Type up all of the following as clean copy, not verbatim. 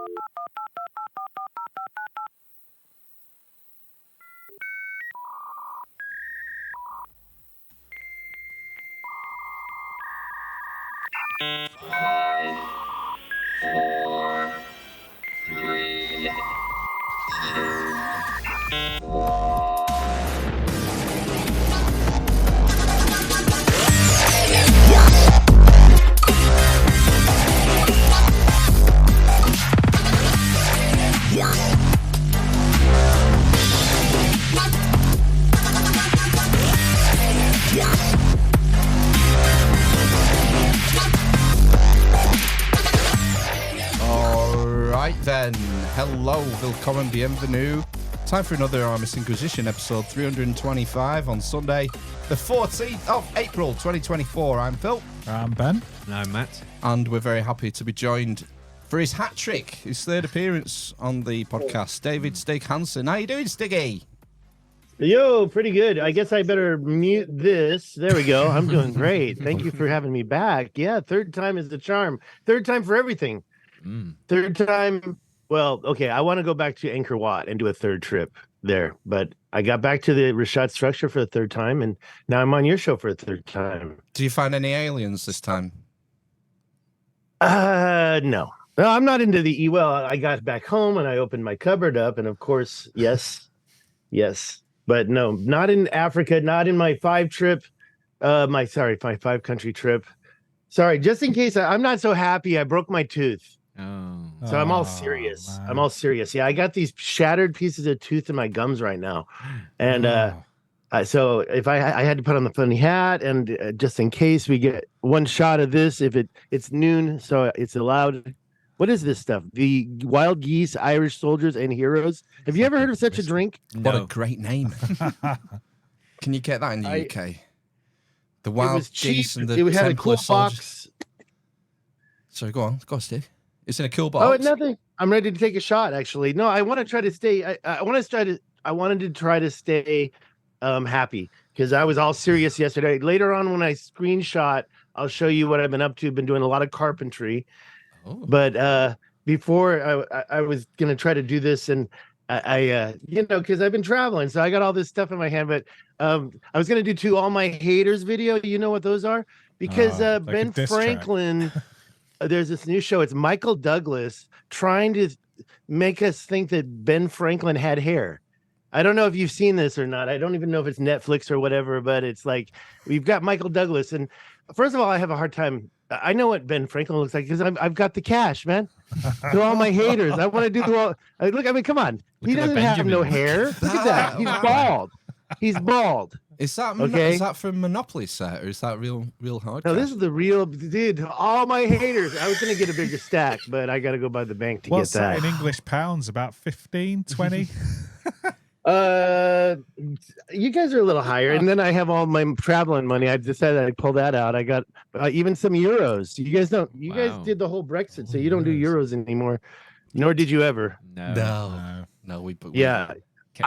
Five, four, three, two, one. Right then, hello, willkommen, bienvenue. Time for another Armis Inquisition episode 325 on Sunday, the 14th of April 2024. I'm Phil. I'm Ben. And I'm Matt. And we're very happy to be joined for his hat trick, his third appearance on the podcast, David Stig Hansen. How you doing, Stiggy? Yo, pretty good. I guess I better mute this. There we go. I'm doing great. Thank you for having me back. Yeah, third time is the charm. Third time for everything. Third time. Well, okay, I want to go back to Angkor Wat and do a third trip there, but I got back to the Richat structure for the third time, and now I'm on your show for a third time. Do you find any aliens this time? No, I'm not into the well. I got back home and I opened my cupboard up, and of course, yes, but no, not in Africa, not in my five country trip. Sorry, just in case I'm not so happy. I broke my tooth. Oh. So I'm all serious. Man. I'm all serious. Yeah, I got these shattered pieces of tooth in my gums right now. And so if I had to put on the funny hat, and just in case we get one shot of this, if it's noon, so it's allowed. What is this stuff? The Wild Geese, Irish Soldiers, and Heroes. Have you ever heard of such a drink? What a great name. Can you get that in the UK? The Wild Geese and the It had a Templar cool Soldiers. box. Sorry, go on, Steve. It's in a cool box. Oh, nothing. I'm ready to take a shot. Actually, no. I want to try to stay. I wanted to try to stay happy, because I was all serious yesterday. Later on, when I screenshot, I'll show you what I've been up to. Been doing a lot of carpentry, but before I was gonna try to do this, and I because I've been traveling, so I got all this stuff in my hand. But I was gonna do All My Haters video. You know what those are? Because like Ben Franklin. There's this new show. It's Michael Douglas trying to make us think that Ben Franklin had hair. I don't know if you've seen this or not. I don't even know if it's Netflix or whatever, but it's like we've got Michael Douglas. And first of all, I have a hard time. I know what Ben Franklin looks like because I've got the cash, man. To all my haters. I want to do the all. Look, I mean, come on. He doesn't have no hair. Look at that. He's bald. He's bald. Is that okay? Is that from Monopoly set, or is that real hard? No, this is the real dude. All my haters. I was gonna get a bigger stack, but I got to go by the bank to What's get that. In English pounds? About 15, 20? You guys are a little higher, and then I have all my traveling money. I decided I'd pull that out. I got even some euros. You guys don't. You guys did the whole Brexit, so you don't do euros anymore. Nor did you ever. No. Yeah.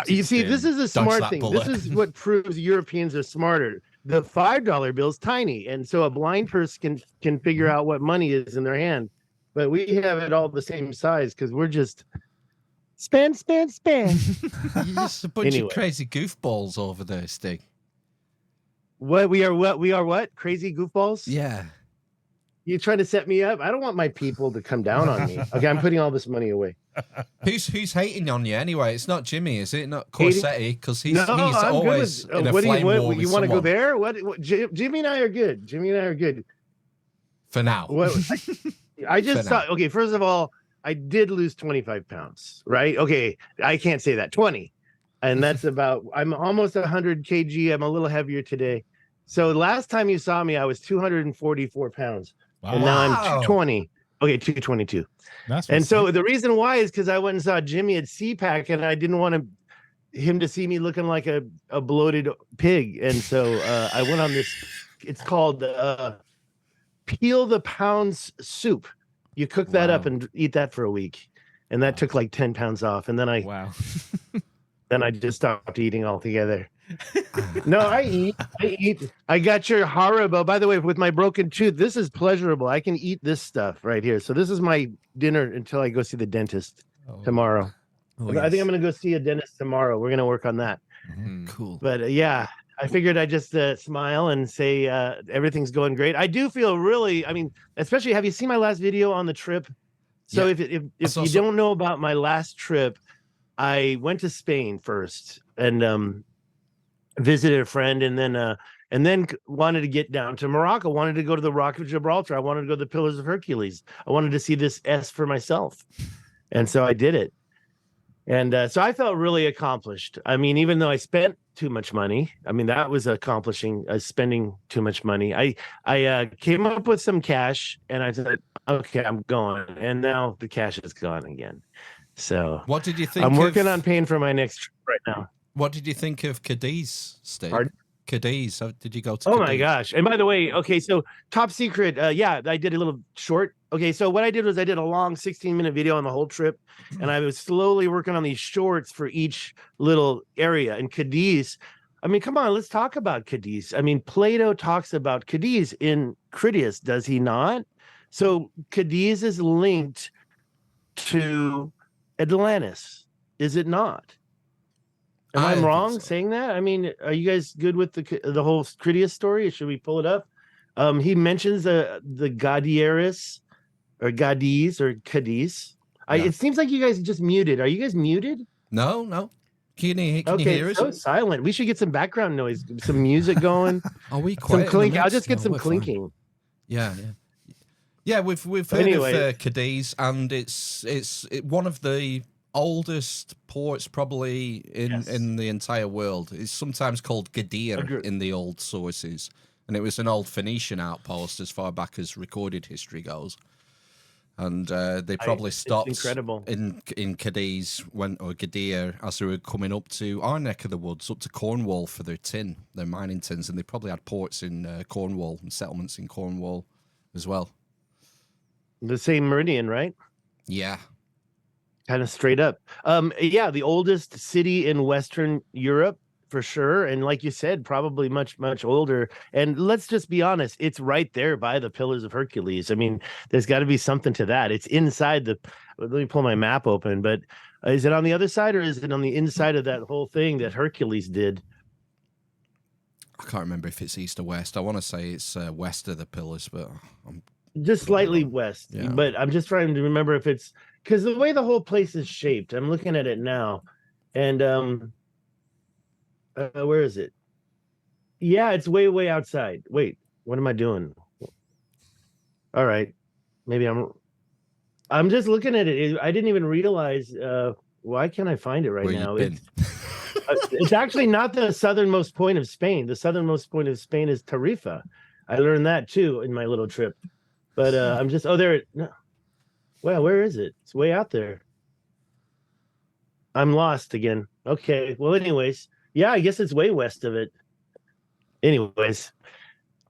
You see, this is a smart thing. This is what proves Europeans are smarter. The $5 bill is tiny, and so a blind person can figure out what money is in their hand. But we have it all the same size because we're just spend. You're just a bunch of crazy goofballs over there, Stig. What we are? What crazy goofballs? Yeah. You trying to set me up? I don't want my people to come down on me. Okay, I'm putting all this money away. Who's hating on you anyway? It's not Jimmy, is it? Not Corsetti, because he's I'm always good with, in a flame war with you want to go someone. there? What? Jimmy and I are good. For now. I just thought. Okay, first of all, I did lose 25 pounds. Right? Okay, I can't say that 20, and that's about. I'm almost 100 kg. I'm a little heavier today. So last time you saw me, I was 244 pounds. Wow. And now I'm 220. Okay, 222. And so the reason why is because I went and saw Jimmy at CPAC, and I didn't want him to see me looking like a bloated pig. And so I went on this. It's called Peel the Pounds Soup. You cook that up and eat that for a week, and that took like 10 pounds off. And then I just stopped eating altogether. No, I eat. I got your Haribo. By the way, with my broken tooth, this is pleasurable. I can eat this stuff right here. So this is my dinner until I go see the dentist tomorrow. Oh, I think I'm going to go see a dentist tomorrow. We're going to work on that. Cool. But yeah, I figured I'd just smile and say everything's going great. I do feel really, I mean, especially, have you seen my last video on the trip? So if you don't know about my last trip, I went to Spain first and visited a friend, and then wanted to get down to Morocco. Wanted to go to the Rock of Gibraltar. I wanted to go to the Pillars of Hercules. I wanted to see this S for myself, and so I did it. And so I felt really accomplished. I mean, even though I spent too much money, I mean, that was accomplishing spending too much money. I came up with some cash, and I said, okay, I'm going. And now the cash is gone again. So what did you think? I'm working on paying for my next trip right now. What did you think of Cadiz, Steve? Pardon? Cadiz. Did you go to Oh Cadiz? my gosh. And by the way, okay, so top secret. Yeah, I did a little short. Okay, so what I did was I did a long 16-minute video on the whole trip, and I was slowly working on these shorts for each little area. And Cadiz, I mean, come on, let's talk about Cadiz. I mean, Plato talks about Cadiz in Critias, does he not? So Cadiz is linked to Atlantis, is it not? Am I wrong saying that? I mean, are you guys good with the whole Critias story? Should we pull it up? He mentions the Gadieris or Gadiz or Cadiz. Yeah. It seems like you guys just muted. Are you guys muted? No. Can you hear us? So silent. We should get some background noise, some music going. Are we Some quiet? clinking. I'll just get some clinking. Yeah. We've heard of Cadiz, and it's one of the oldest ports probably in the entire world. It's sometimes called Gadir in the old sources, and it was an old Phoenician outpost as far back as recorded history goes. And they probably stopped in Cadiz or Gadir as they were coming up to our neck of the woods, up to Cornwall for their mining tins, and they probably had ports in Cornwall and settlements in Cornwall as well. The same meridian, right? Yeah. Kind of straight up. Yeah, the oldest city in Western Europe for sure. And like you said, probably much, much older. And let's just be honest, it's right there by the Pillars of Hercules. I mean, there's got to be something to that. It's inside let me pull my map open, but is it on the other side or is it on the inside of that whole thing that Hercules did? I can't remember if it's east or west. I want to say it's west of the Pillars, but I'm just slightly west. Yeah. But I'm just trying to remember if it's because the way the whole place is shaped, I'm looking at it now, and where is it? Yeah, it's way, way outside. Wait, what am I doing? All right, maybe I'm just looking at it. I didn't even realize. Why can't I find it right now? It's actually not the southernmost point of Spain. The southernmost point of Spain is Tarifa. I learned that too in my little trip. But I'm just no. Well, where is it? It's way out there. I'm lost again. Okay. Well, anyways, yeah, I guess it's way west of it. Anyways,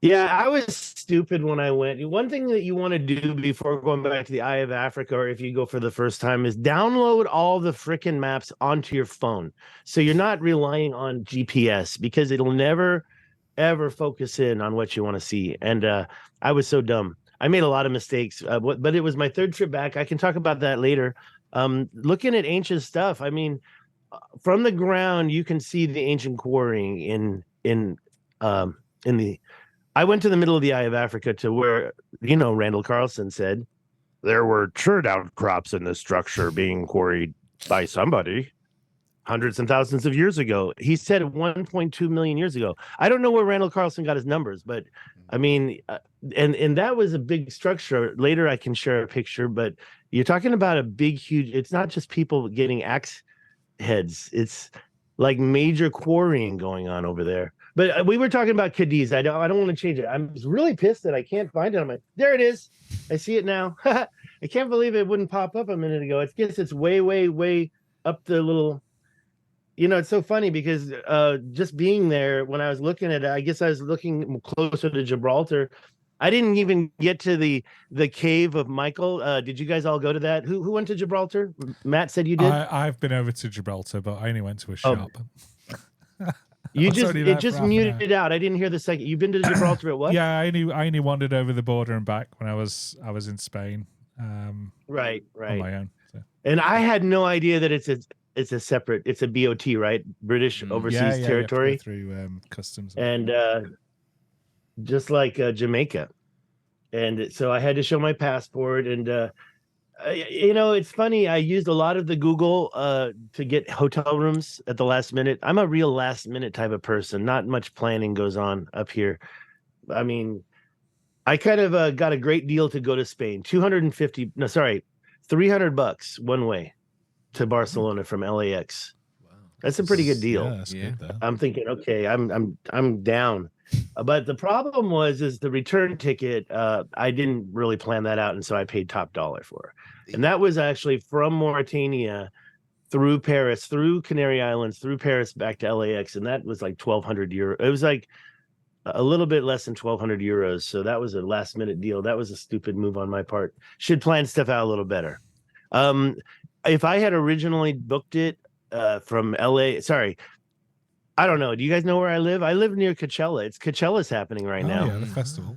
yeah, I was stupid when I went. One thing that you want to do before going back to the Eye of Africa, or if you go for the first time, is download all the frickin' maps onto your phone. So you're not relying on GPS because it'll never, ever focus in on what you want to see. And I was so dumb. I made a lot of mistakes, but it was my third trip back. I can talk about that later. Looking at ancient stuff, I mean, from the ground, you can see the ancient quarrying in the. I went to the middle of the Eye of Africa to where, Randall Carlson said there were churn outcrops in this structure being quarried by somebody hundreds and thousands of years ago. He said 1.2 million years ago. I don't know where Randall Carlson got his numbers, but I mean, and that was a big structure. Later, I can share a picture, but you're talking about a big, huge. It's not just people getting axe heads. It's like major quarrying going on over there. But we were talking about Cadiz. I don't want to change it. I'm really pissed that I can't find it. There it is. I see it now. I can't believe it wouldn't pop up a minute ago. It's way, way, way up the little. It's so funny because just being there when I was looking at it, I guess I was looking closer to Gibraltar. I didn't even get to the cave of Michael. Did you guys all go to that? Who went to Gibraltar? Matt said you did. I've been over to Gibraltar, but I only went to a shop. You was just only it there just for half an muted hour. it out. I didn't hear the second. You've been to Gibraltar at what? Yeah, I only wandered over the border and back when I was in Spain. Right. On my own. So. And I had no idea that it's a separate. It's a BOT, right? British overseas You have to go territory, through customs. and just like Jamaica. And so I had to show my passport, and it's funny. I used a lot of the Google to get hotel rooms at the last minute. I'm a real last minute type of person. Not much planning goes on up here. I mean, I kind of got a great deal to go to Spain. $300 one way to Barcelona from LAX. Wow. That's a pretty good deal. Yeah, that's good there. I'm thinking, okay, I'm down. But the problem is the return ticket. I didn't really plan that out, and so I paid top dollar for it. And that was actually from Mauritania through Paris, through Canary Islands, through Paris back to LAX, and that was like 1,200 euro. It was like a little bit less than 1,200 euros. So that was a last minute deal. That was a stupid move on my part. Should plan stuff out a little better. If I had originally booked it from LA, sorry. I don't know. Do you guys know where I live? I live near Coachella. Coachella's happening right now. Yeah, the festival.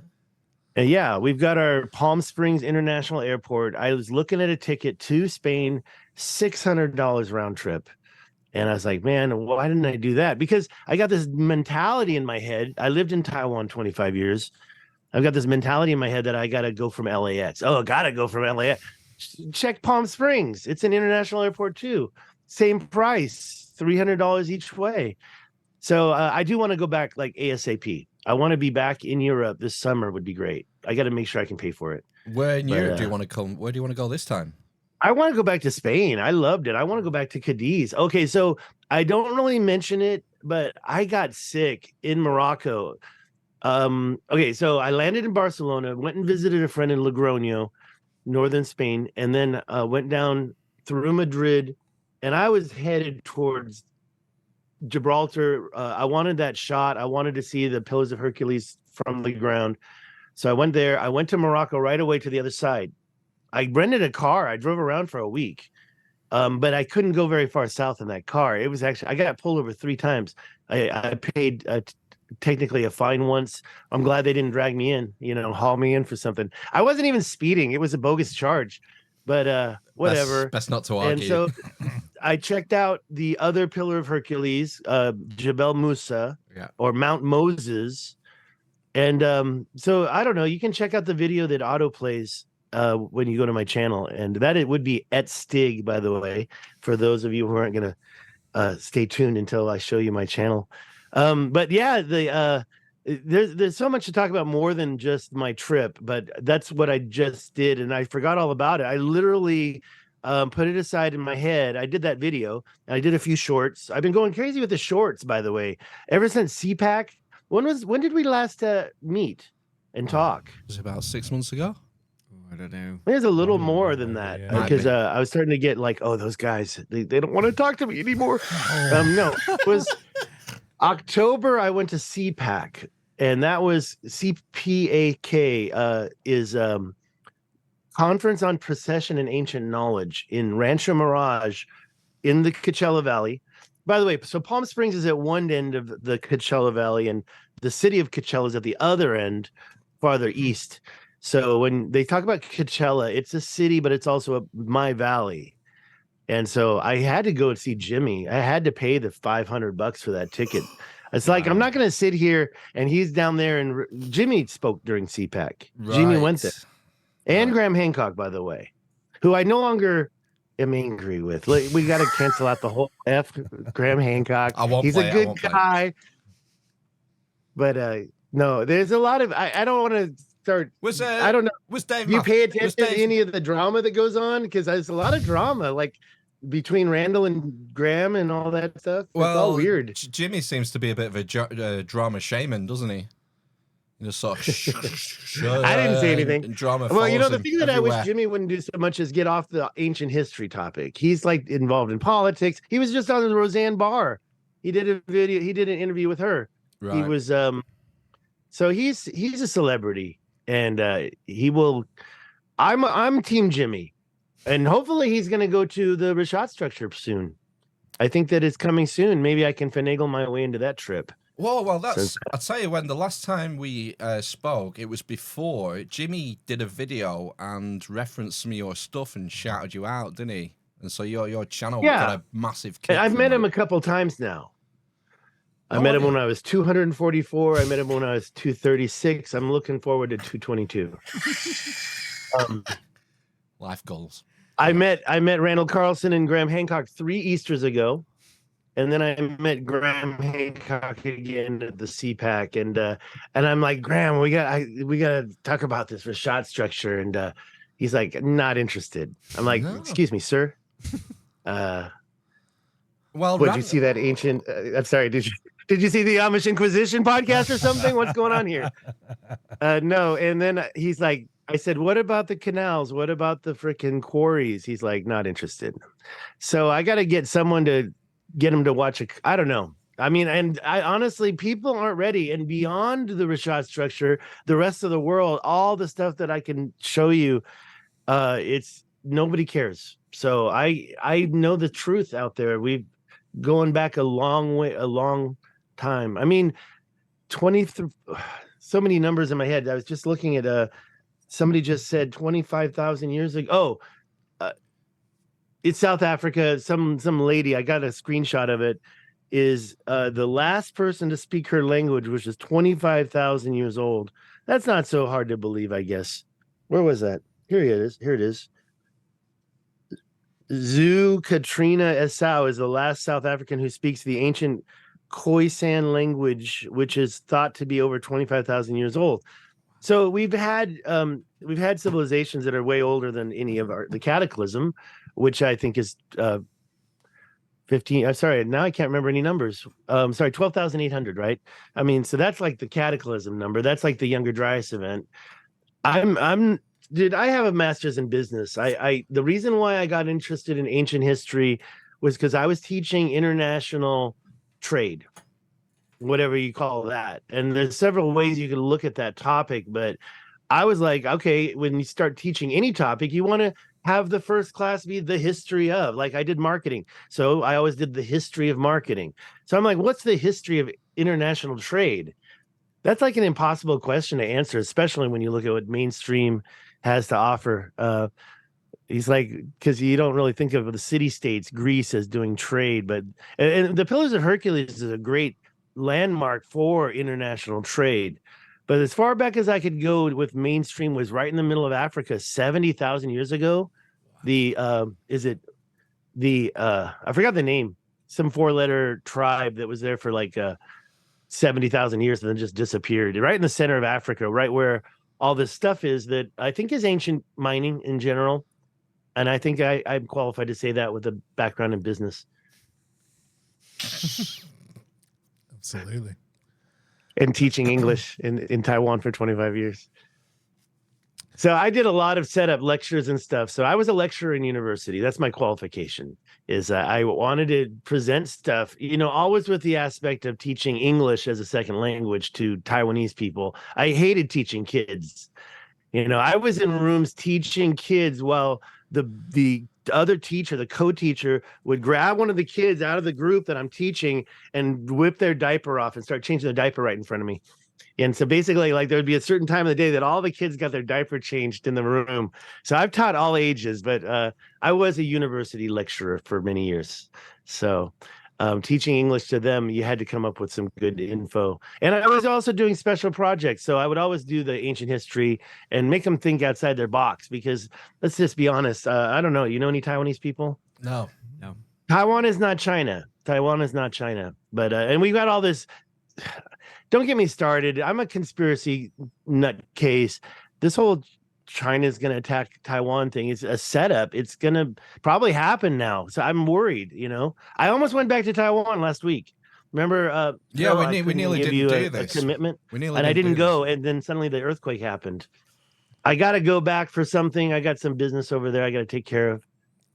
And yeah, we've got our Palm Springs International Airport. I was looking at a ticket to Spain, $600 round trip. And I was like, man, why didn't I do that? Because I got this mentality in my head. I lived in Taiwan 25 years. I've got this mentality in my head that I got to go from LAX. Oh, got to go from LAX. Check Palm Springs. It's an international airport too. Same price, $300 each way. So I do want to go back like ASAP. I want to be back in Europe this summer would be great. I got to make sure I can pay for it. Where in Europe do you want to come? Where do you want to go this time? I want to go back to Spain. I loved it. I want to go back to Cadiz. Okay, so I don't really mention it, but I got sick in Morocco. Okay, so I landed in Barcelona, went and visited a friend in Logroño, northern Spain, and then went down through Madrid, and I was headed towards Gibraltar. I wanted that shot. I wanted to see the Pillars of Hercules from the ground. So I went there. I went to Morocco right away to the other side. I rented a car. I drove around for a week, but I couldn't go very far south in that car. It was actually, I got pulled over 3 times. I paid technically a fine once. I'm glad they didn't drag me in, haul me in for something. I wasn't even speeding. It was a bogus charge, but whatever. Best not to argue. And so I checked out the other Pillar of Hercules, Jebel Musa, or Mount Moses. And so I don't know. You can check out the video that auto plays when you go to my channel, and that it would be at Stig, by the way, for those of you who aren't going to stay tuned until I show you my channel. But yeah, there's so much to talk about more than just my trip, but that's what I just did, and I forgot all about it. I literally put it aside in my head. I did that video, and I did a few shorts. I've been going crazy with the shorts, by the way, ever since CPAC. When did we last meet and talk? It was about 6 months ago. I don't know. There's a little more than that, because I was starting to get like, oh, those guys, they don't want to talk to me anymore. No, it was October. I went to CPAC, and that was CPAK is Conference on Procession and Ancient Knowledge in Rancho Mirage in the Coachella Valley. By the way, so Palm Springs is at one end of the Coachella Valley, and the city of Coachella is at the other end, farther east. So when they talk about Coachella, it's a city, but it's also my valley. And so I had to go see Jimmy. I had to pay the $500 for that ticket. It's like, I'm not going to sit here and he's down there. And Jimmy spoke during CPAC. Right. Jimmy went there. And Graham Hancock, by the way, who I no longer am angry with. Like, we got to cancel out the whole Graham Hancock. He's a good guy. But no, there's a lot of, I don't want to start. I don't know. Was Dave? Do you pay attention to any of the drama that goes on? Because there's a lot of drama, like between Randall and Graham and all that stuff. It's all weird. Jimmy seems to be a bit of a drama shaman, doesn't he? Just sort of I didn't say anything. Drama. Well, the thing that I wish Jimmy wouldn't do so much is get off the ancient history topic. He's like involved in politics. He was just on the Roseanne Barr. He did a video. He did an interview with her. Right. He was so he's a celebrity, and he will. I'm Team Jimmy, and hopefully he's going to go to the Richat structure soon. I think that it's coming soon. Maybe I can finagle my way into that trip. Whoa, well, I'll tell you, when the last time we spoke, it was before Jimmy did a video and referenced some of your stuff and shouted you out, didn't he? And so your channel got a massive kick. I've met him a couple times now. I met him when I was 244. I met him when I was 236. I'm looking forward to 222. Life goals. I met Randall Carlson and Graham Hancock 3 Easters ago. And then I met Graham Hancock again at the CPAC, and I'm like, Graham, we got to talk about this Richat structure, and he's like, not interested. I'm like, excuse me, sir. Well, did you see that ancient? I'm sorry, did you see the Amish Inquisition podcast or something? What's going on here? No. And then he's like, I said, what about the canals? What about the freaking quarries? He's like, not interested. So I got to get someone to get him to watch I don't know. I mean, and I honestly, people aren't ready. And beyond the Richat structure, the rest of the world, all the stuff that I can show you, it's nobody cares. So I know the truth out there. We've going back a long time. I mean, so many numbers in my head. I was just looking at somebody just said 25,000 years ago. It's South Africa. Some lady, I got a screenshot of it, is the last person to speak her language, which is 25,000 years old. That's not so hard to believe, I guess. Where was that? Here it is. Zu Katrina Esau is the last South African who speaks the ancient Khoisan language, which is thought to be over 25,000 years old. So we've had civilizations that are way older than any of the Cataclysm, which I think is 15. I'm sorry, now I can't remember any numbers. 12,800, right? I mean, so that's like the Cataclysm number. That's like the Younger Dryas event. I have a master's in business. The reason why I got interested in ancient history was because I was teaching international trade, whatever you call that. And there's several ways you can look at that topic, but I was like, okay, when you start teaching any topic, you want to have the first class be the history of, like I did marketing. So I always did the history of marketing. So I'm like, what's the history of international trade? That's like an impossible question to answer, especially when you look at what mainstream has to offer. He's like, because you don't really think of the city-states, Greece, as doing trade, but and the Pillars of Hercules is a great landmark for international trade. But as far back as I could go with mainstream was right in the middle of Africa, 70,000 years ago. I forgot the name, some 4-letter tribe that was there for like 70,000 years and then just disappeared. Right in the center of Africa, right where all this stuff is that I think is ancient mining in general. And I think I'm qualified to say that with a background in business. Absolutely. And teaching English in Taiwan for 25 years. So I did a lot of setup lectures and stuff. So I was a lecturer in university. That's my qualification, is I wanted to present stuff, always with the aspect of teaching English as a second language to Taiwanese people. I hated teaching kids. I was in rooms teaching kids while the other teacher, the co-teacher, would grab one of the kids out of the group that I'm teaching and whip their diaper off and start changing the diaper right in front of me. And so basically, like, there would be a certain time of the day that all the kids got their diaper changed in the room. So I've taught all ages, but I was a university lecturer for many years. So teaching English to them, you had to come up with some good info. And I was also doing special projects. So I would always do the ancient history and make them think outside their box, because let's just be honest. I don't know. You know any Taiwanese people? No. Taiwan is not China. But, and we've got all this. Don't get me started. I'm a conspiracy nutcase. This whole China's going to attack Taiwan thing is a setup. It's going to probably happen now. So I'm worried, I almost went back to Taiwan last week. Remember? We nearly didn't do this. A commitment. And I didn't go. And then suddenly the earthquake happened. I got to go back for something. I got some business over there I got to take care of.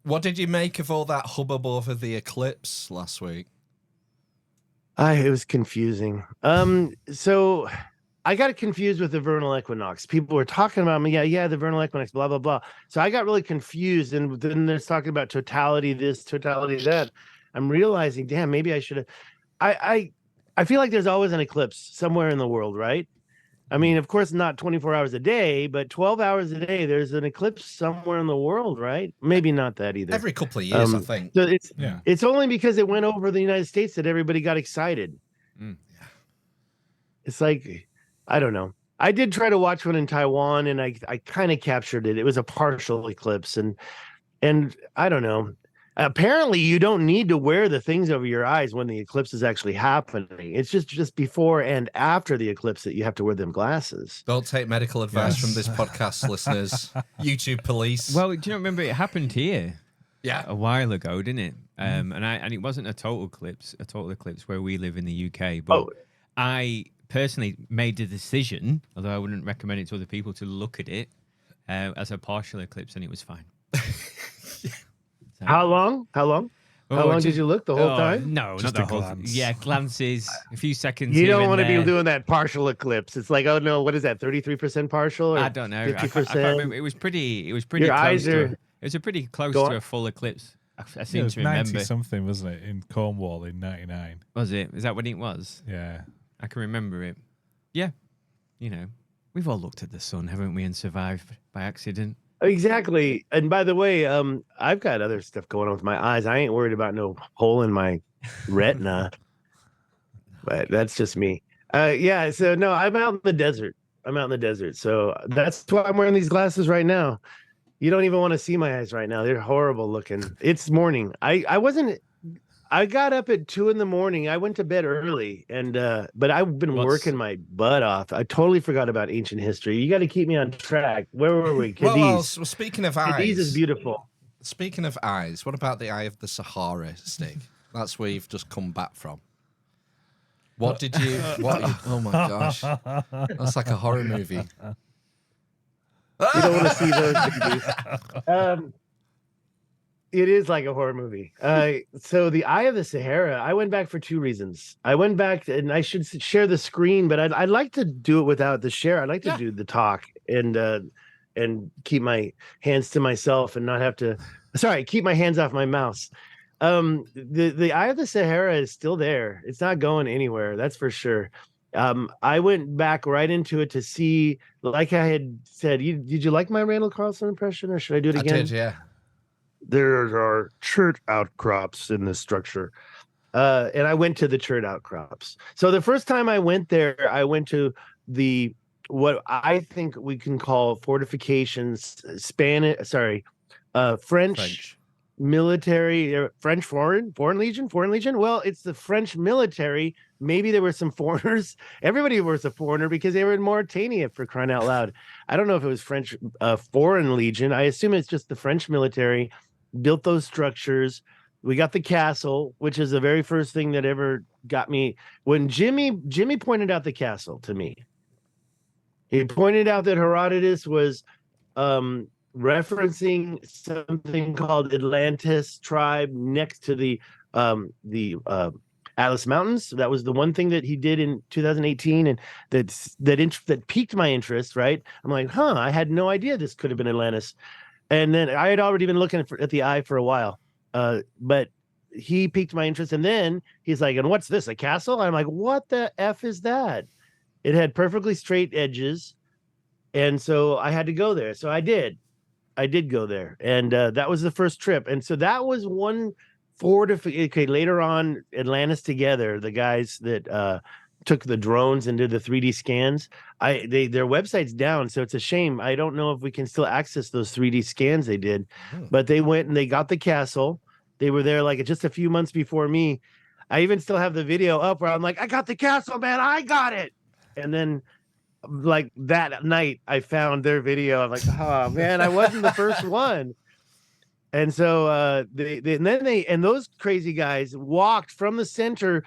What did you make of all that hubbub over the eclipse last week? It was confusing. So I got confused with the vernal equinox. People were talking about me. Yeah, the vernal equinox, blah, blah, blah. So I got really confused. And then there's talking about totality this, totality that. I'm realizing, damn, maybe I should have. I feel like there's always an eclipse somewhere in the world, right? I mean, of course, not 24 hours a day, but 12 hours a day. There's an eclipse somewhere in the world, right? Maybe not that either. Every couple of years, I think. So Yeah. it's only because it went over the United States that everybody got excited. It's like, I don't know. I did try to watch one in Taiwan, and I kind of captured it. It was a partial eclipse, and I don't know. Apparently, you don't need to wear the things over your eyes when the eclipse is actually happening. It's just before and after the eclipse that you have to wear them glasses. Don't take medical advice from this podcast, listeners. YouTube police. Well, do you not remember it happened here? Yeah. A while ago, didn't it? And it wasn't a total eclipse where we live in the UK. But I personally made the decision, although I wouldn't recommend it to other people, to look at it as a partial eclipse, and it was fine. So, How long? How long did you look the whole time? No, Just not the a whole glance. Yeah, glances, a few seconds. You here don't and want to be there. doing that partial eclipse. It's like, oh no, what is that? 33% partial? Or I don't know. 50%? I can't remember. It was pretty. Your Your close eyes to. are- It was a pretty close Go to on. a full eclipse. I It seem was to remember. 90 something, wasn't it, in Cornwall in '99? Was it? Is that when it was? Yeah. I can remember it. Yeah. You know, we've all looked at the sun, haven't we, and survived by accident. Exactly. And by the way, I've got other stuff going on with my eyes. I ain't worried about no hole in my retina. But that's just me. Yeah, so no, I'm out in the desert. So that's why I'm wearing these glasses right now. You don't even want to see my eyes right now. They're horrible looking. It's morning. I got up at 2 a.m. I went to bed early, and but I've been working my butt off. I totally forgot about ancient history. You got to keep me on track. Where were we? Cadiz. Well, speaking of eyes. Cadiz is beautiful. Speaking of eyes, what about the eye of the Sahara, Stig? That's where you've just come back from. What did you... oh, my gosh. That's like a horror movie. You don't want to see those things. It is like a horror movie. So the Eye of the Sahara, I went back for 2 reasons. I went back, and I should share the screen, but I'd like to do it without the share. I'd like to do the talk and keep my hands to myself and not have to. Sorry, keep my hands off my mouse. The Eye of the Sahara is still there. It's not going anywhere. That's for sure. I went back right into it to see, like I had said. Did you like my Randall Carlson impression, or should I do it again? I did, yeah. There are chert outcrops in this structure. And I went to the chert outcrops. So the first time I went there, I went to what I think we can call fortifications, French military, French foreign legion. Well, it's the French military. Maybe there were some foreigners. Everybody was a foreigner because they were in Mauritania, for crying out loud. I don't know if it was French foreign legion. I assume it's just the French military built those structures. We got the castle, which is the very first thing that ever got me. When Jimmy pointed out the castle to me, he pointed out that Herodotus was referencing something called Atlantis tribe next to the Atlas Mountains. That was the one thing that he did in 2018, and that piqued my interest. Right? I'm like, I had no idea this could have been Atlantis. And then I had already been looking at the eye for a while, but he piqued my interest. And then he's like, and what's this, a castle? I'm like, what the F is that? It had perfectly straight edges. And so I had to go there. So I did go there. And that was the first trip. And so that was one fortification. Okay, later on, Atlantis Together, the guys that took the drones and did the 3D scans. Their website's down, so it's a shame. I don't know if we can still access those 3D scans they did, but they went and they got the castle. They were there like just a few months before me. I even still have the video up where I'm like, I got the castle, man, I got it. And then like that night, I found their video. I'm like, oh man, I wasn't the first one. And so those crazy guys walked from the center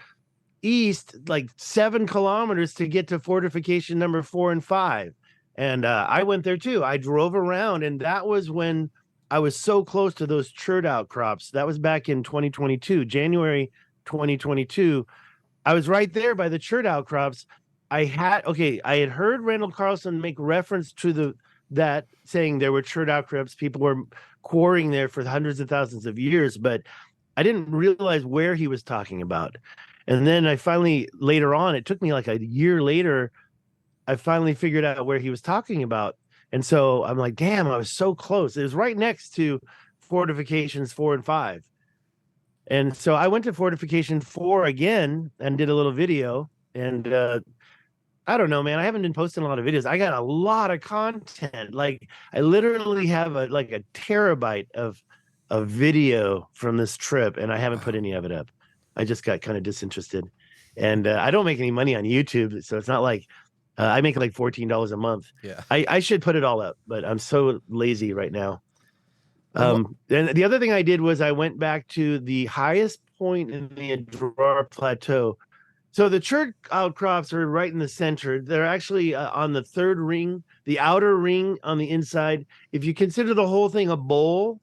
east like 7 kilometers to get to fortification number 4 and 5, and I went there too. I drove around, and that was when I was so close to those chert outcrops. That was back in 2022, January 2022. I was right there by the chert outcrops. I had heard Randall Carlson make reference to that saying there were chert outcrops. People were quarrying there for hundreds of thousands of years, but I didn't realize where he was talking about. And then I finally, later on, it took me like a year later, I finally figured out where he was talking about. And so I'm like, damn, I was so close. It was right next to Fortifications 4 and 5. And so I went to Fortification 4 again and did a little video. And I don't know, man. I haven't been posting a lot of videos. I got a lot of content. Like I literally have a terabyte of video from this trip, and I haven't put any of it up. I just got kind of disinterested. And I don't make any money on YouTube, so it's not like I make like $14 a month. Yeah. I should put it all up, but I'm so lazy right now. And the other thing I did was I went back to the highest point in the Adrar Plateau. So the chert outcrops are right in the center. They're actually on the third ring, the outer ring on the inside. If you consider the whole thing a bowl,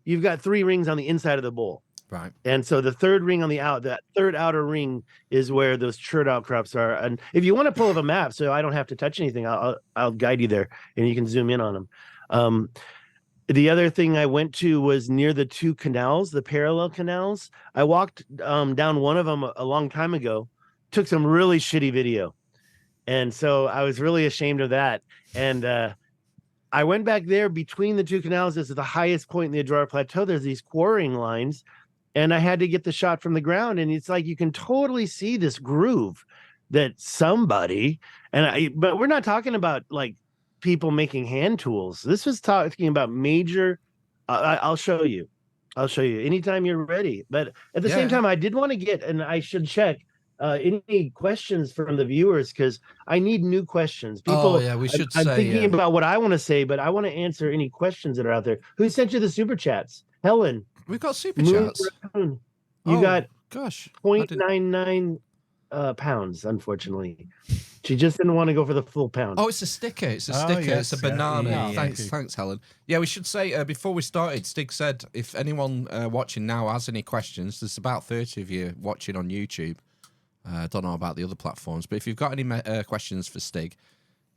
you've got 3 rings on the inside of the bowl. Right. And so the third ring on that third outer ring is where those chert outcrops are. And if you want to pull up a map, so I don't have to touch anything, I'll guide you there, and you can zoom in on them. The other thing I went to was near the 2 canals, the parallel canals. I walked down one of them a long time ago, took some really shitty video. And so I was really ashamed of that. And I went back there between the 2 canals. This is the highest point in the Adrar Plateau. There's these quarrying lines. And I had to get the shot from the ground. And it's like you can totally see this groove that somebody, but we're not talking about like people making hand tools. This was talking about major. I'll show you anytime you're ready. But at the same time, I did want to get, and I should check any questions from the viewers, because I need new questions. People, we should I'm thinking about what I want to say, but I want to answer any questions that are out there. Who sent you the super chats? Helen. We've got super chats. You got gosh 0.99 pounds, unfortunately. She just didn't want to go for the full pound. Oh, it's a sticker. It's a sticker. Yes, It's a banana. yeah. Thanks, Helen. Yeah, we should say before we started, Stig said if anyone watching now has any questions, there's about 30 of you watching on YouTube. I don't know about the other platforms, but if you've got any questions for Stig,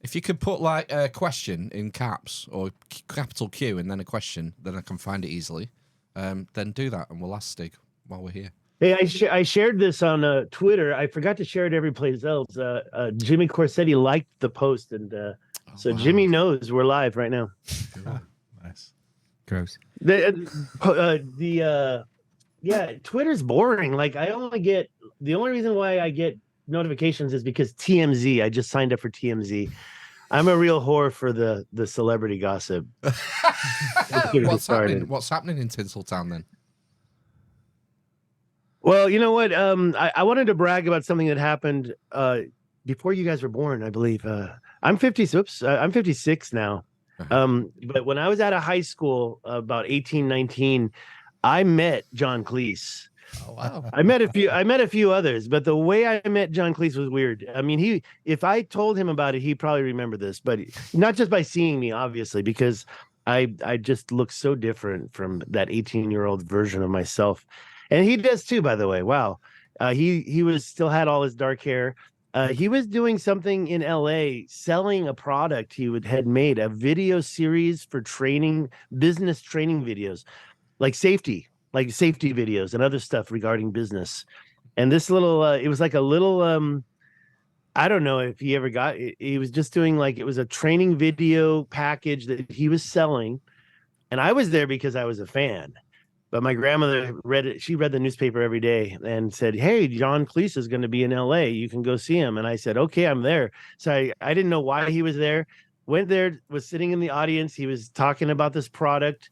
if you could put like a question in caps or capital Q and then a question, then I can find it easily. Then do that, and we'll ask Stig while we're here. Hey, I shared this on Twitter. I forgot to share it every place else. Jimmy Corsetti liked the post, and so wow. Jimmy knows we're live right now. Nice. Gross. Twitter's boring. Like the only reason why I get notifications is because TMZ. I just signed up for TMZ. I'm a real whore for the celebrity gossip. What's happening in Tinseltown then? Well, you know what? I wanted to brag about something that happened before you guys were born, I believe. I'm 56 now. But when I was out of high school, about 18, 19, I met John Cleese. Oh wow! I met a few others, but the way I met John Cleese was weird. I mean, if I told him about it, he'd probably remember this, but not just by seeing me, obviously, because I just look so different from that 18-year-old version of myself, and he does too, by the way. Wow, he still had all his dark hair. He was doing something in LA, selling a product had made, a video series for business training videos, like safety videos and other stuff regarding business. And this little, it was like a little, I don't know if he ever got it. He was just doing it was a training video package that he was selling. And I was there because I was a fan. But my grandmother read it. She read the newspaper every day and said, "Hey, John Cleese is going to be in LA. You can go see him." And I said, "Okay, I'm there." So I didn't know why he was there. Went there, was sitting in the audience. He was talking about this product.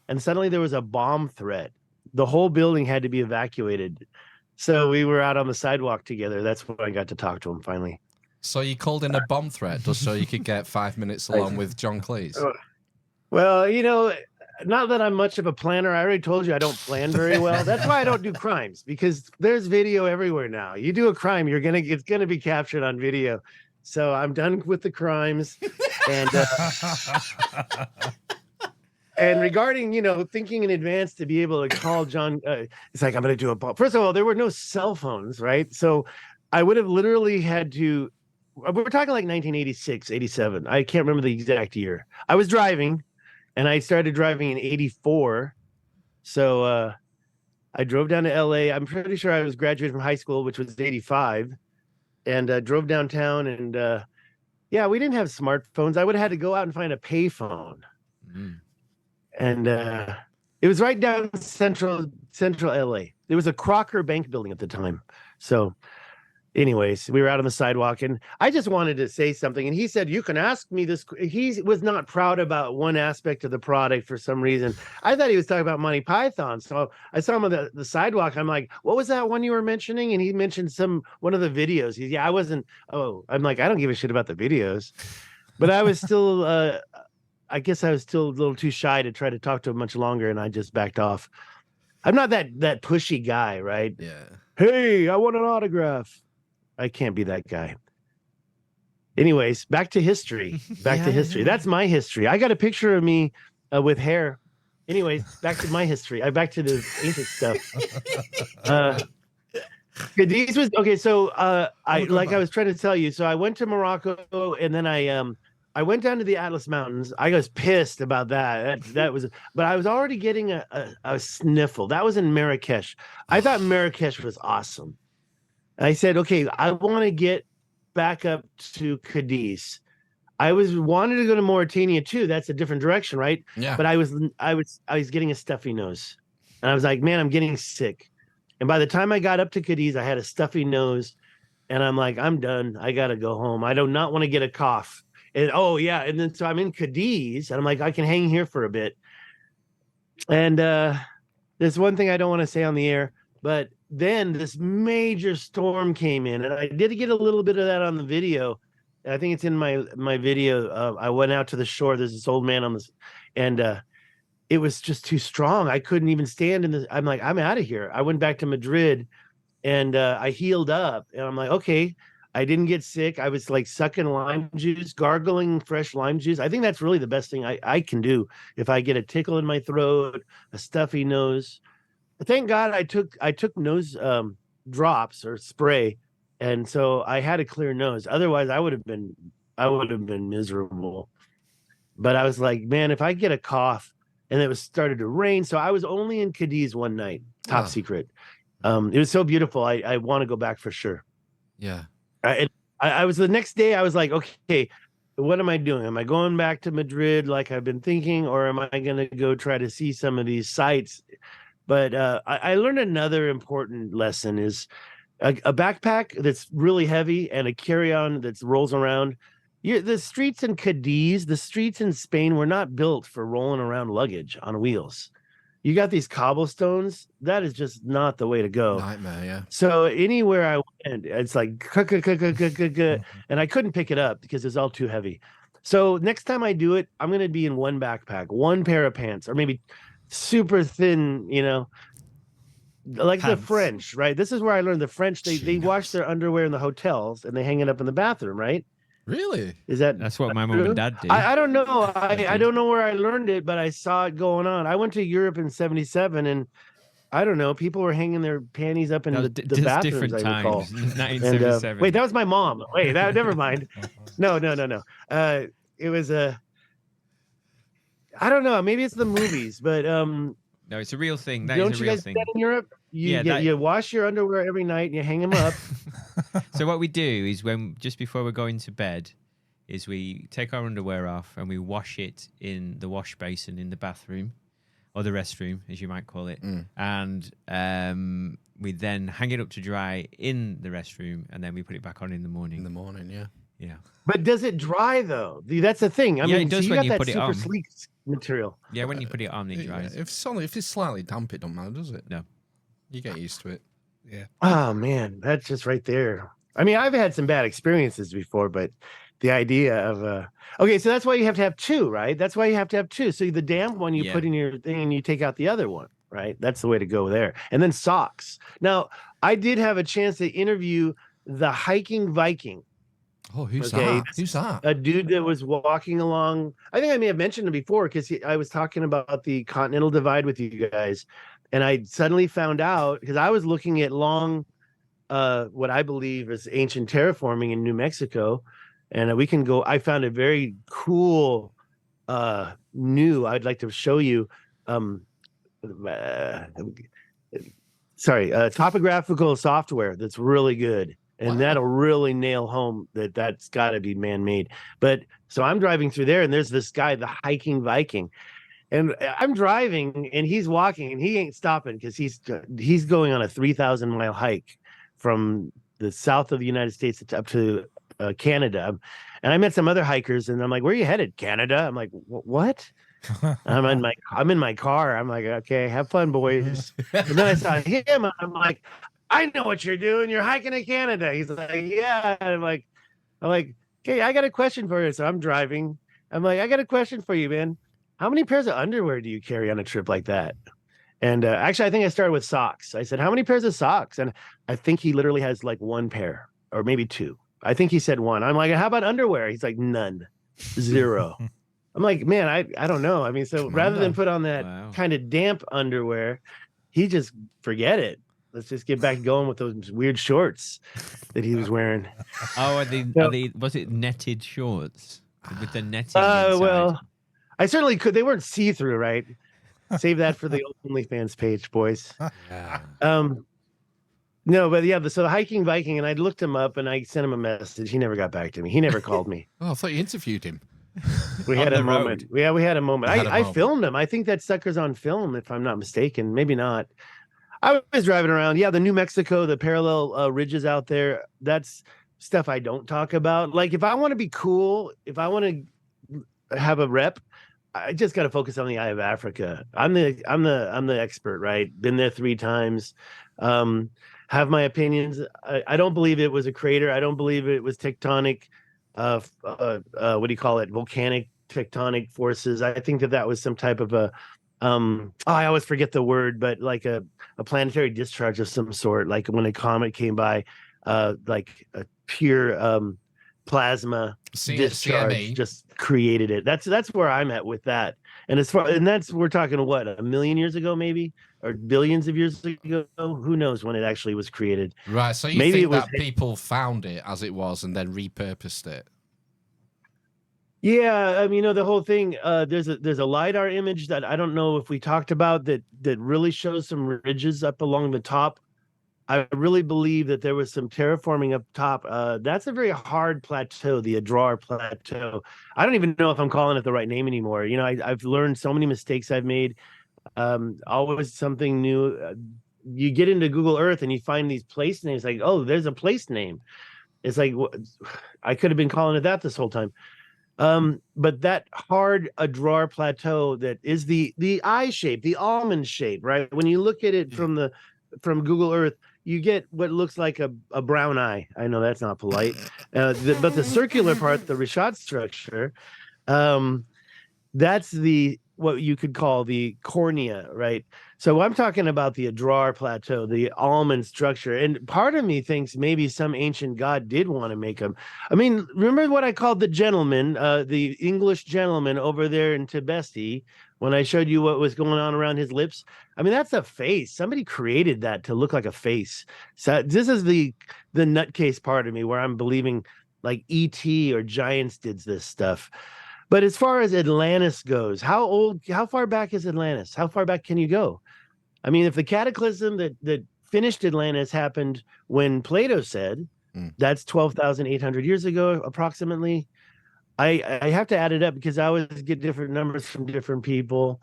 And suddenly there was a bomb threat. The whole building had to be evacuated. So we were out on the sidewalk together. That's when I got to talk to him finally. So you called in a bomb threat just so you could get 5 minutes along with John Cleese? Well, not that I'm much of a planner. I already told you I don't plan very well. That's why I don't do crimes, because there's video everywhere now. You do a crime, it's gonna be captured on video. So I'm done with the crimes. And and regarding, thinking in advance to be able to call John, it's like, I'm going to do a ball. First of all, there were no cell phones, right? So I would have literally had to, we're talking like 1986, 87. I can't remember the exact year. I was driving, and I started driving in 84. So I drove down to LA. I'm pretty sure I was graduating from high school, which was 85, and drove downtown. And yeah, we didn't have smartphones. I would have had to go out and find a payphone. And it was right down central LA. There was a Crocker Bank building at the time. So anyways, we were out on the sidewalk, and I just wanted to say something. And he said, you can ask me this. He was not proud about one aspect of the product for some reason. I thought he was talking about Monty Python. So I saw him on the sidewalk. I'm like, what was that one you were mentioning? And he mentioned one of the videos. Yeah, I wasn't. Oh, I'm like, I don't give a shit about the videos. But I was still, I guess I was still a little too shy to try to talk to him much longer. And I just backed off. I'm not that pushy guy, right? Yeah. Hey, I want an autograph. I can't be that guy. Anyways, back to history. Back to history. That's my history. I got a picture of me with hair. Anyways, back to my history. Back to the ancient stuff. These was okay. So I was trying to tell you. So I went to Morocco, and then I went down to the Atlas Mountains. I was pissed about that. That was, but I was already getting a sniffle. That was in Marrakesh. I thought Marrakesh was awesome. I said, okay, I want to get back up to Cadiz. I wanted to go to Mauritania too. That's a different direction, right? Yeah. But I was getting a stuffy nose, and I was like, man, I'm getting sick. And by the time I got up to Cadiz, I had a stuffy nose, and I'm like, I'm done. I gotta go home. I do not want to get a cough. And and then so I'm in Cadiz, and I'm like, I can hang here for a bit. And there's one thing I don't want to say on the air, but then this major storm came in, and I did get a little bit of that on the video. I think it's in my video. I went out to the shore. There's this old man on this, and it was just too strong. I couldn't even stand in the. I'm like, I'm out of here. I went back to Madrid, and I healed up, and I'm like, okay. I didn't get sick. I was like sucking lime juice, gargling fresh lime juice. I think that's really the best thing I can do if I get a tickle in my throat, a stuffy nose. Thank God I took nose drops or spray, and so I had a clear nose. Otherwise, I would have been miserable. But I was like, man, if I get a cough, and it started to rain, so I was only in Cadiz one night, top secret. It was so beautiful. I want to go back for sure. Yeah. I was the next day. I was like, okay, what am I doing? Am I going back to Madrid like I've been thinking, or am I going to go try to see some of these sites? But I learned another important lesson is a backpack that's really heavy and a carry-on that rolls around. The streets in Cadiz, the streets in Spain were not built for rolling around luggage on wheels. You got these cobblestones. That is just not the way to go. Nightmare, yeah. So anywhere I went, it's like, and I couldn't pick it up because it's all too heavy. So next time I do it, I'm going to be in one backpack, one pair of pants, or maybe super thin, like pants. The French, right? This is where I learned the French. They wash their underwear in the hotels and they hang it up in the bathroom, right? Really? That's what my mom and dad did. I don't know. I don't know where I learned it, but I saw it going on. I went to Europe in '77, and I don't know. People were hanging their panties up in the bathrooms. Different I times. recall. 1977. Wait, that was my mom. Wait, never mind. No. It was I don't know. Maybe it's the movies, but no, it's a real thing. That don't is a you real guys thing. do that in Europe? You wash your underwear every night and you hang them up. So what we do is just before we're going to bed, is we take our underwear off and we wash it in the wash basin in the bathroom, or the restroom, as you might call it. And we then hang it up to dry in the restroom, and then we put it back on in the morning. In the morning, yeah. Yeah. But does it dry though? That's the thing. I mean, it does so you when got you that put it super on. sleek material. Yeah, when you put it on, it dries. If it's slightly damp, it don't matter, does it? No. You get used to it. Yeah. Oh man, that's just right there. I mean, I've had some bad experiences before, but the idea of okay, so that's why you have to have two, right? That's why you have to have two. So the damp one you put in your thing and you take out the other one, right? That's the way to go there. And then socks. Now, I did have a chance to interview the hiking Viking. Oh, who's that? Who's that? A dude that was walking along. I think I may have mentioned him before because I was talking about the Continental Divide with you guys. And I suddenly found out because I was looking at long, what I believe is ancient terraforming in New Mexico. And we can go. I found a very cool, I'd like to show you. topographical software that's really good. And that'll really nail home that's got to be man-made. But so I'm driving through there, and there's this guy, the hiking Viking, and I'm driving, and he's walking, and he ain't stopping because he's going on a 3,000-mile hike from the south of the United States up to Canada. And I met some other hikers, and I'm like, "Where are you headed? Canada?" I'm like, "What?" I'm in my car. I'm like, "Okay, have fun, boys." And then I saw him. I'm like, "I know what you're doing. You're hiking in Canada." He's like, "Yeah." And I'm like, "Okay, I got a question for you." So I'm driving. I'm like, "I got a question for you, man. How many pairs of underwear do you carry on a trip like that?" And actually, I think I started with socks. I said, "How many pairs of socks?" And I think he literally has like one pair or maybe two. I think he said one. I'm like, "How about underwear?" He's like, "None, zero." I'm like, "Man, I don't know." I mean, so rather than put on that kind of damp underwear, he just forget it. Let's just get back going with those weird shorts that he was wearing. Oh, was it netted shorts with the netting inside? Well, I certainly could. They weren't see-through, right? Save that for the OnlyFans page, boys. No, but yeah, so the hiking Viking, and I looked him up and I sent him a message. He never got back to me. He never called me. Oh, I thought you interviewed him. We had a moment. Yeah, we had a moment. I moment. filmed him. I think that sucker's on film, if I'm not mistaken. Maybe not. I was driving around. Yeah, the New Mexico, the parallel ridges out there. That's stuff I don't talk about. Like, if I want to be cool, if I want to have a rep, I just got to focus on the Eye of Africa. I'm the expert, right? Been there 3 times. Have my opinions. I don't believe it was a crater. I don't believe it was tectonic. What do you call it? Volcanic tectonic forces. I think that was some type of a I always forget the word, but like a planetary discharge of some sort, like when a comet came by, like a pure plasma discharge CME. just created it. That's where I'm at with that. And we're talking what, 1 million years ago, maybe, or billions of years ago. Who knows when it actually was created? Right. So you think that people found it as it was and then repurposed it? Yeah, I mean, the whole thing. There's a LiDAR image that I don't know if we talked about that really shows some ridges up along the top. I really believe that there was some terraforming up top. That's a very hard plateau, the Adrar Plateau. I don't even know if I'm calling it the right name anymore. I've learned so many mistakes I've made. Always something new. You get into Google Earth and you find these place names. Like, oh, there's a place name. It's like, I could have been calling it that this whole time. But that hard Adrar Plateau that is the eye shape, the almond shape, right? When you look at it from Google Earth, you get what looks like a brown eye. I know that's not polite, but the circular part, the Richat structure, that's what you could call the cornea, right? So I'm talking about the Adrar Plateau, the almond structure. And part of me thinks maybe some ancient god did want to make them. I mean, remember what I called the gentleman, the English gentleman over there in Tibesti, when I showed you what was going on around his lips? I mean, that's a face. Somebody created that to look like a face. So this is the nutcase part of me where I'm believing like E.T. or giants did this stuff. But as far as Atlantis goes, how far back is Atlantis? How far back can you go? I mean, if the cataclysm that finished Atlantis happened when Plato said, that's 12,800 years ago, approximately. I have to add it up because I always get different numbers from different people.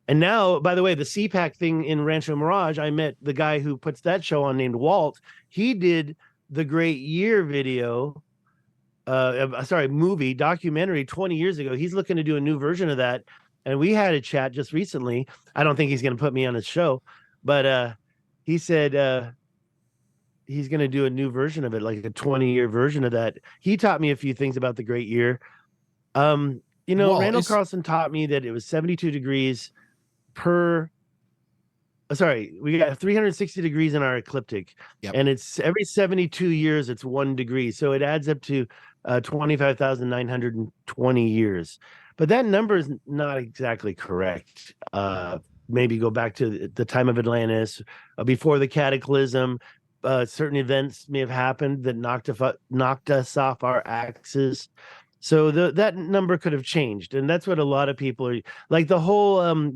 And now, by the way, the CPAC thing in Rancho Mirage, I met the guy who puts that show on named Walt. He did the Great Year video. Movie documentary 20 years ago. He's looking to do a new version of that, and we had a chat just recently. I don't think he's going to put me on his show, but he said he's going to do a new version of it, like a 20-year version of that. He taught me a few things about the Great Year. Randall Carlson taught me that it was 72 degrees per. We got 360 degrees in our ecliptic, and it's every 72 years, it's 1 degree. So it adds up to 25,920 years. But that number is not exactly correct. Maybe go back to the time of Atlantis, before the cataclysm. Certain events may have happened that knocked us off our axis. So that number could have changed. And that's what a lot of people are like. The whole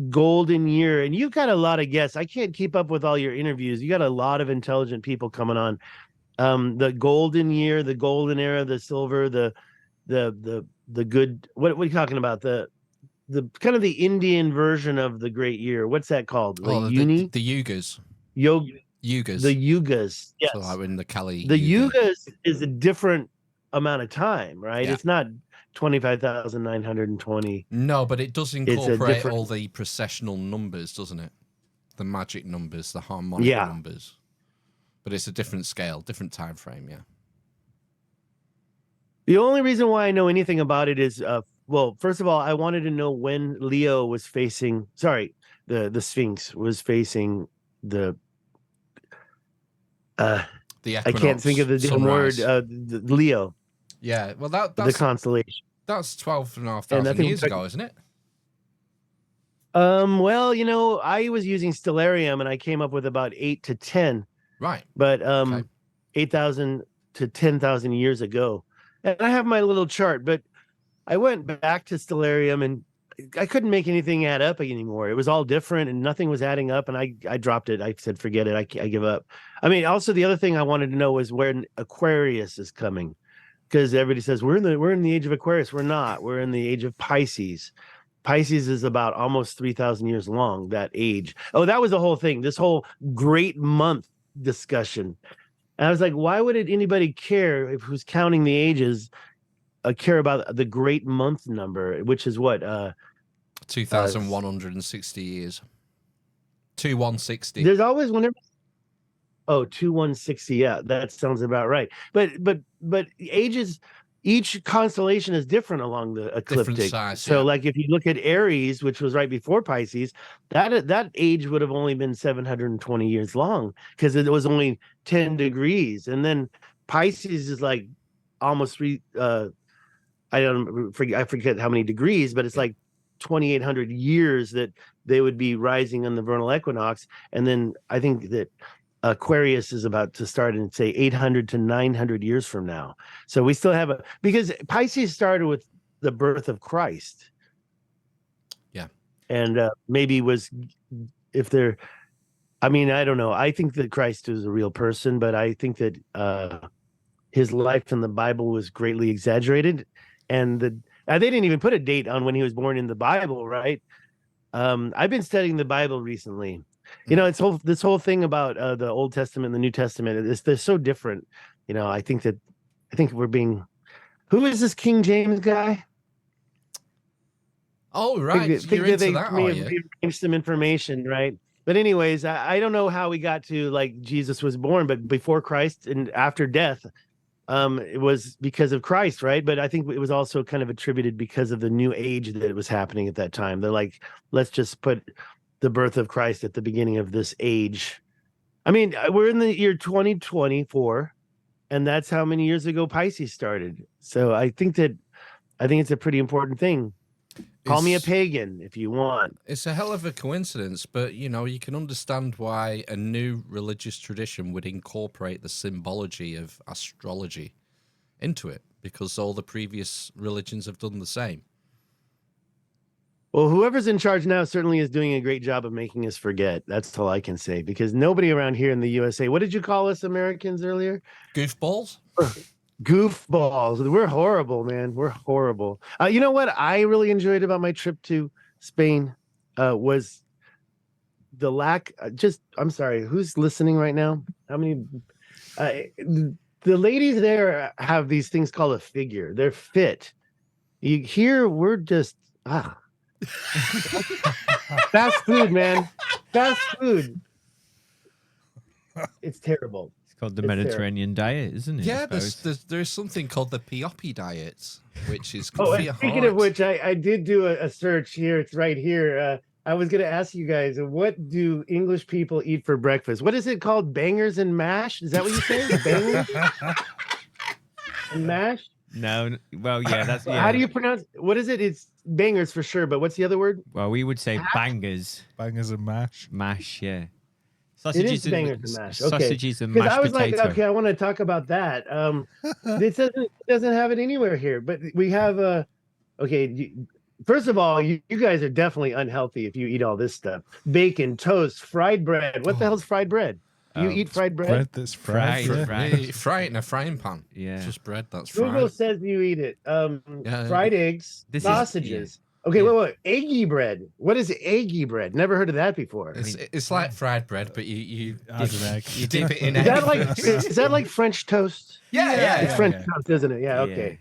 golden year, and you've got a lot of guests. I can't keep up with all your interviews. You got a lot of intelligent people coming on. The golden year, the golden era, the silver, the good. What are you talking about? The kind of the Indian version of the great year. What's that called? The the yugas. Yugas. The yugas. Yes. So like in the Kali. The yugas is a different amount of time, right? Yeah. It's not 25,920. No, but it does incorporate all the processional numbers, doesn't it? The magic numbers, the harmonic numbers. But it's a different scale, different time frame, yeah. The only reason why I know anything about it is, well, first of all, I wanted to know when Leo was facing, the Sphinx was facing the equinox, I can't think of the damn word, the Leo. Yeah, well, that's the constellation. That's 12,500 years ago, isn't it? Well, you know, I was using Stellarium and I came up with about 8 to 10. Right. But 8,000 to 10,000 years ago. And I have my little chart, but I went back to Stellarium and I couldn't make anything add up anymore. It was all different and nothing was adding up, and I dropped it. I said, forget it. I give up. I mean, also the other thing I wanted to know was when Aquarius is coming, because everybody says we're in the age of Aquarius. We're not. We're in the age of Pisces. Pisces is about almost 3,000 years long, that age. Oh, that was the whole thing. This whole great month discussion. And I was like, why would anybody care if who's counting the ages care about the great month number, which is what? 2,160 years. 2160. There's always whenever. Oh, 2160. Yeah, that sounds about right. But ages, each constellation is different along the ecliptic. Different size, so, like if you look at Aries, which was right before Pisces, that age would have only been 720 years long because it was only 10 degrees, and then Pisces is like almost I forget how many degrees, but it's like 2,800 years that they would be rising on the vernal equinox, and then I think that Aquarius is about to start in, say, 800 to 900 years from now. So we still have because Pisces started with the birth of Christ. Yeah. And maybe I mean, I don't know. I think that Christ is a real person, but I think that his life in the Bible was greatly exaggerated. And they didn't even put a date on when he was born in the Bible, right? I've been studying the Bible recently. You know, this whole thing about the Old Testament and the New Testament, they're so different. You know, I think we're being. Who is this King James guy? Oh, right. You're into that, are you? Rearranged some information, right? But anyways, I don't know how we got to like Jesus was born, but before Christ and after death, it was because of Christ, right? But I think it was also kind of attributed because of the new age that was happening at that time. They're like, let's just put the birth of Christ at the beginning of this age. I mean, we're in the year 2024, and that's how many years ago Pisces started. So I think it's a pretty important thing. Call me a pagan if you want. It's a hell of a coincidence, but you know, you can understand why a new religious tradition would incorporate the symbology of astrology into it, because all the previous religions have done the same. Well, whoever's in charge now certainly is doing a great job of making us forget. That's all I can say, because nobody around here in the USA, what did you call us Americans earlier? Goofballs? Goofballs. We're horrible, man. We're horrible. You know what I really enjoyed about my trip to Spain was the lack. I'm sorry, who's listening right now? How many? The ladies there have these things called a figure. They're fit. Here, we're just fast food, man. Fast food. It's terrible. It's called the Mediterranean diet, isn't it? Yeah, there's something called the Piopi diet, which is good for your speaking heart. Of which, I did do a search here. It's right here. I was going to ask you guys, what do English people eat for breakfast? What is it called? Bangers and mash? Is that what you say? Bangers and mash? No, well, yeah, that's yeah. How do you pronounce? What is it? It's bangers for sure, but what's the other word? Well, we would say bangers. Bangers and mash. Mash, yeah. Sausages, it is bangers and mash. Okay. Sausages and mashed potato. Like, okay, I want to talk about that. It doesn't have it anywhere here, but we have First of all, you guys are definitely unhealthy if you eat all this stuff. Bacon, toast, fried bread. What the hell's fried bread? Do you eat fried bread? Bread that's fried. You fry it in a frying pan. Yeah. It's just bread that's Google fried. says you eat it. Yeah. Fried eggs, This is- sausages. yeah. Okay, Yeah. wait. Eggy bread. What is eggy bread? Never heard of that before. It's like fried bread, but you As an egg. you dip it in Is egg. that like is that like French toast? yeah. It's French toast, isn't it? Yeah, okay.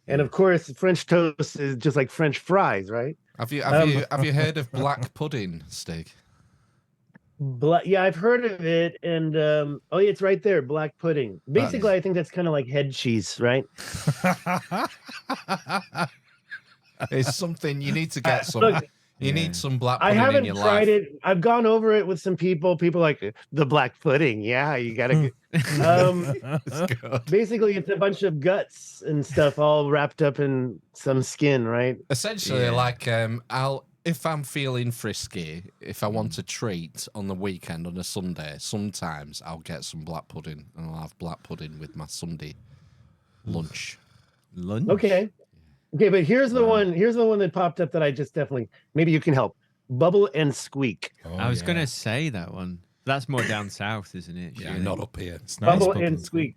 And of course, French toast is just like French fries, right? Have you heard of black pudding, Stig? Yeah, I've heard of it, and oh, yeah, it's right there, black pudding. Basically, I think that's kind of like head cheese, right? It's something you need to get some. Look, you need some black I pudding in haven't your tried life. it. I've gone over it with some people. People like the black pudding. Yeah, you gotta. It's good. Basically, it's a bunch of guts and stuff all wrapped up in some skin, right? Essentially, Yeah. like if I'm feeling frisky, if I want a treat on the weekend on a Sunday, sometimes I'll get some black pudding and I'll have black pudding with my Sunday lunch. Lunch. Okay. Okay, but here's the one. Here's the one that popped up that I just definitely maybe you can help. Bubble and squeak. I was gonna say that one. That's more down south, isn't it? Yeah, surely? not up here. It's nice Bubble bubbles. and squeak.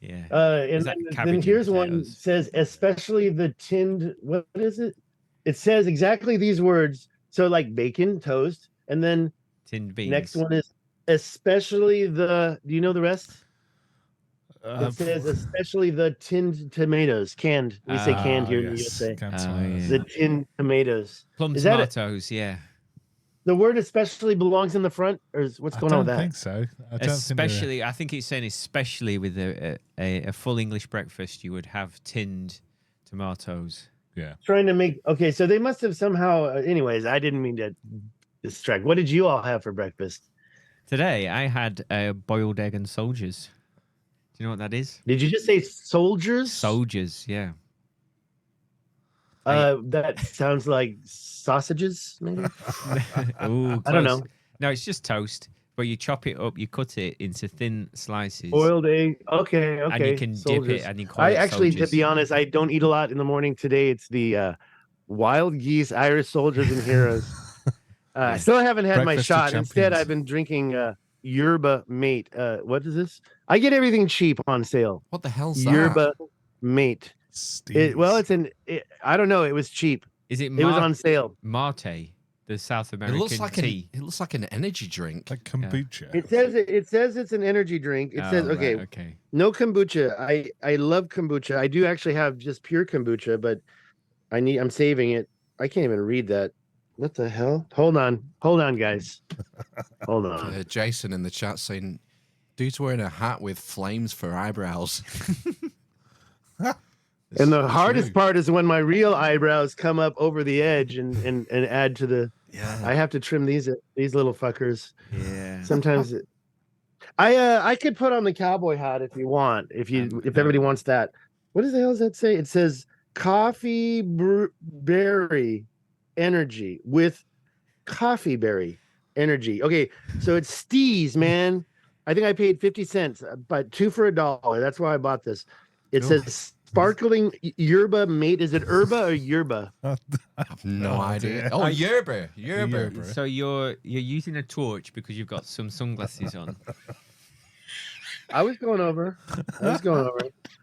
Yeah. And that then cabbage here's and one potatoes? says especially the tinned. What is it? It says exactly these words. So like bacon, toast, and then Tinned beans. next one is especially the. Do you know the rest? It says especially the tinned tomatoes. Canned. We say canned here in the USA. Canned Oh, tomatoes. The tinned tomatoes. Plum Is that a- tomatoes. Yeah. The word especially belongs in the front, or is, what's going I on don't with that? think so. I don't think they're- Especially, I think it's saying especially with a full English breakfast, you would have tinned tomatoes. yeah. Trying to make okay, so they must have somehow. Anyways, I didn't mean to distract. What did you all have for breakfast? Today, I had boiled egg and soldiers. Do you know what that is? Did you just say soldiers? Soldiers, yeah. That sounds like sausages, maybe. Ooh, I don't close. know. No, it's just toast, but you chop it up, you cut it into thin slices, Boiled egg. Okay, okay. and you can soldiers. dip it and you call I it actually, soldiers. to be honest, I don't eat a lot in the morning. Today, it's the wild geese, Irish soldiers and heroes. I still haven't had my Breakfast of shot. Instead, champions. I've been drinking yerba mate. What is this? I get everything cheap on sale. What the hell's that? Yerba mate. Well, Steve's. I don't know. It was cheap. Is it? It was on sale. Mate, the South It American looks like tea. it looks like an energy drink. like kombucha. It says it's an energy drink. It says Oh, right, okay, okay. no kombucha. I love kombucha. I do actually have just pure kombucha, but I'm saving it. I can't even read that. What the hell? Hold on, guys. Hold on. Jason in the chat saying, "Dude's wearing a hat with flames for eyebrows." And the hardest part is when my real eyebrows come up over the edge and add to the. Yeah. I have to trim these little fuckers. Yeah. Sometimes I could put on the cowboy hat if you want. If everybody wants that. What the hell does that say? It says coffee berry energy with coffee berry energy. Okay, so it's Steez, man. I think I paid 50 cents, but 2 for $1. That's why I bought this. It says sparkling yerba mate. Is it herba or yerba? I have no idea. dear. Oh, yerba. Yerba. So you're using a torch because you've got some sunglasses on. I was going over.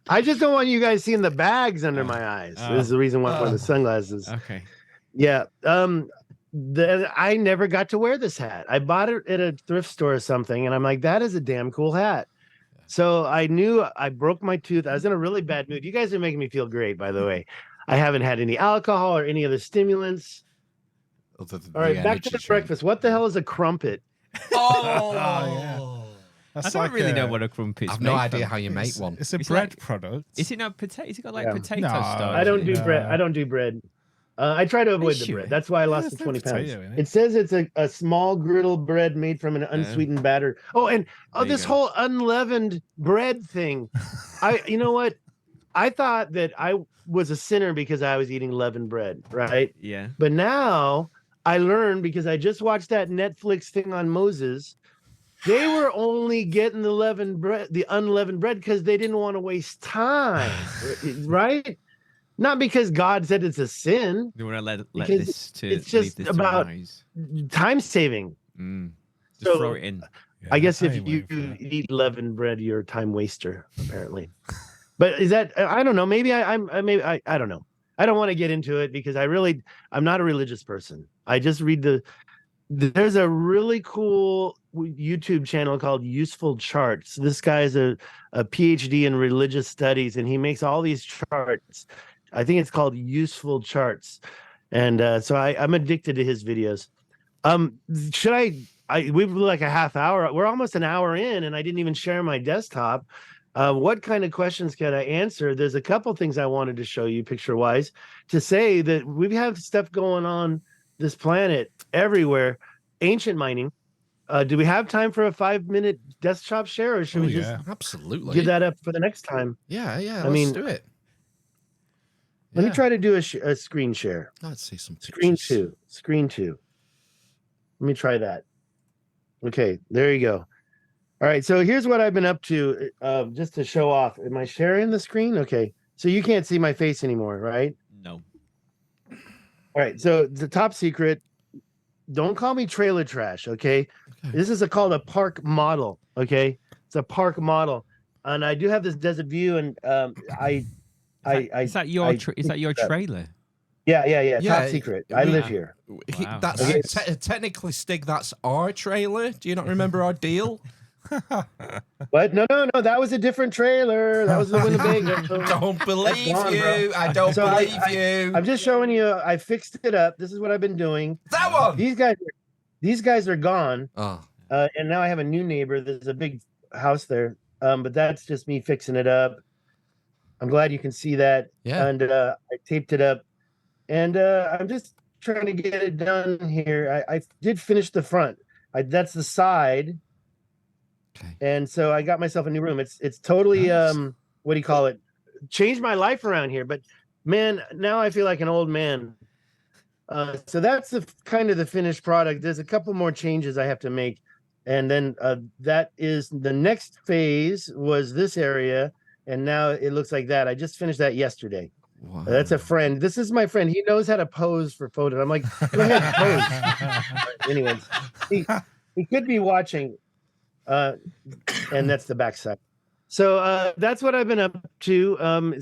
I just don't want you guys seeing the bags under my eyes. This is the reason why I wear the sunglasses. Okay. Yeah. I never got to wear this hat. I bought it at a thrift store or something, and I'm like, that is a damn cool hat. So I knew I broke my tooth. I was in a really bad mood. You guys are making me feel great, by the way. I haven't had any alcohol or any other stimulants. All right, back to the breakfast. What the hell is a crumpet? Oh, yeah. I That's don't like really know a- what a crumpet's I've no made idea from. how you make one. It's a It's bread like- product. Is it not potato? Is it got like Yeah. potato No, starch? I don't do No. bread. I don't do bread. I try to avoid the sure? bread. That's why I lost there's the no 20 pounds. potato in it. It says it's a small griddle bread made from an unsweetened batter. Oh, and There you this go. whole unleavened bread thing. You know what? I thought that I was a sinner because I was eating leavened bread, right? Yeah. But now I learned because I just watched that Netflix thing on Moses. They were only getting the unleavened bread because they didn't want to waste time, right? Not because God said it's a sin. You want to let Because this to it's leave just this about to rise. time saving. Just So, throw it in. I guess if ain't you waiting for that. eat leavened bread, you're a time waster, apparently. But is that, I don't know. Maybe I don't know. I don't want to get into it because I'm not a religious person. I just read there's a really cool YouTube channel called Useful Charts. This guy is a PhD in religious studies, and he makes all these charts. I think it's called Useful Charts. And so I'm addicted to his videos. We've like a half hour. We're almost an hour in, and I didn't even share my desktop. What kind of questions can I answer? There's a couple things I wanted to show you picture-wise to say that we have stuff going on this planet everywhere. Ancient mining. Do we have time for a 5-minute desktop share, or should we just absolutely give that up for the next time? Yeah, I let's mean, do it. Let me try to do a screen share. Let's see some pictures. Screen two. Let me try that. Okay, there you go. All right, so here's what I've been up to, just to show off. Am I sharing the screen? Okay, so you can't see my face anymore, right? No. All right, so the top secret. Don't call me trailer trash, okay? This is called a park model, okay? It's a park model, and I do have this desert view, and Is that your trailer? Yeah. Top Yeah, secret. I live here. Wow. That's technically, Stig. That's our trailer. Do you not remember our deal? What? No. That was a different trailer. That was the Winnebago. Don't believe gone, you. bro. I don't So believe you. I'm just showing you. I fixed it up. This is what I've been doing. That one. These guys are gone. Oh, And now I have a new neighbor. There's a big house there. But that's just me fixing it up. I'm glad you can see that. Yeah. And I taped it up. And I'm just trying to get it done here. I did finish the front. That's the side. okay. And so I got myself a new room. It's totally Nice. What do you call it? Changed my life around here. But man, now I feel like an old man. So that's the kind of the finished product. There's a couple more changes I have to make. And then that is the next phase was this area. And now it looks like that. I just finished that yesterday. Wow. That's a friend. This is my friend. He knows how to pose for photos. I'm like, go ahead, pose. Anyways, he could be watching. And that's the backside. So that's what I've been up to.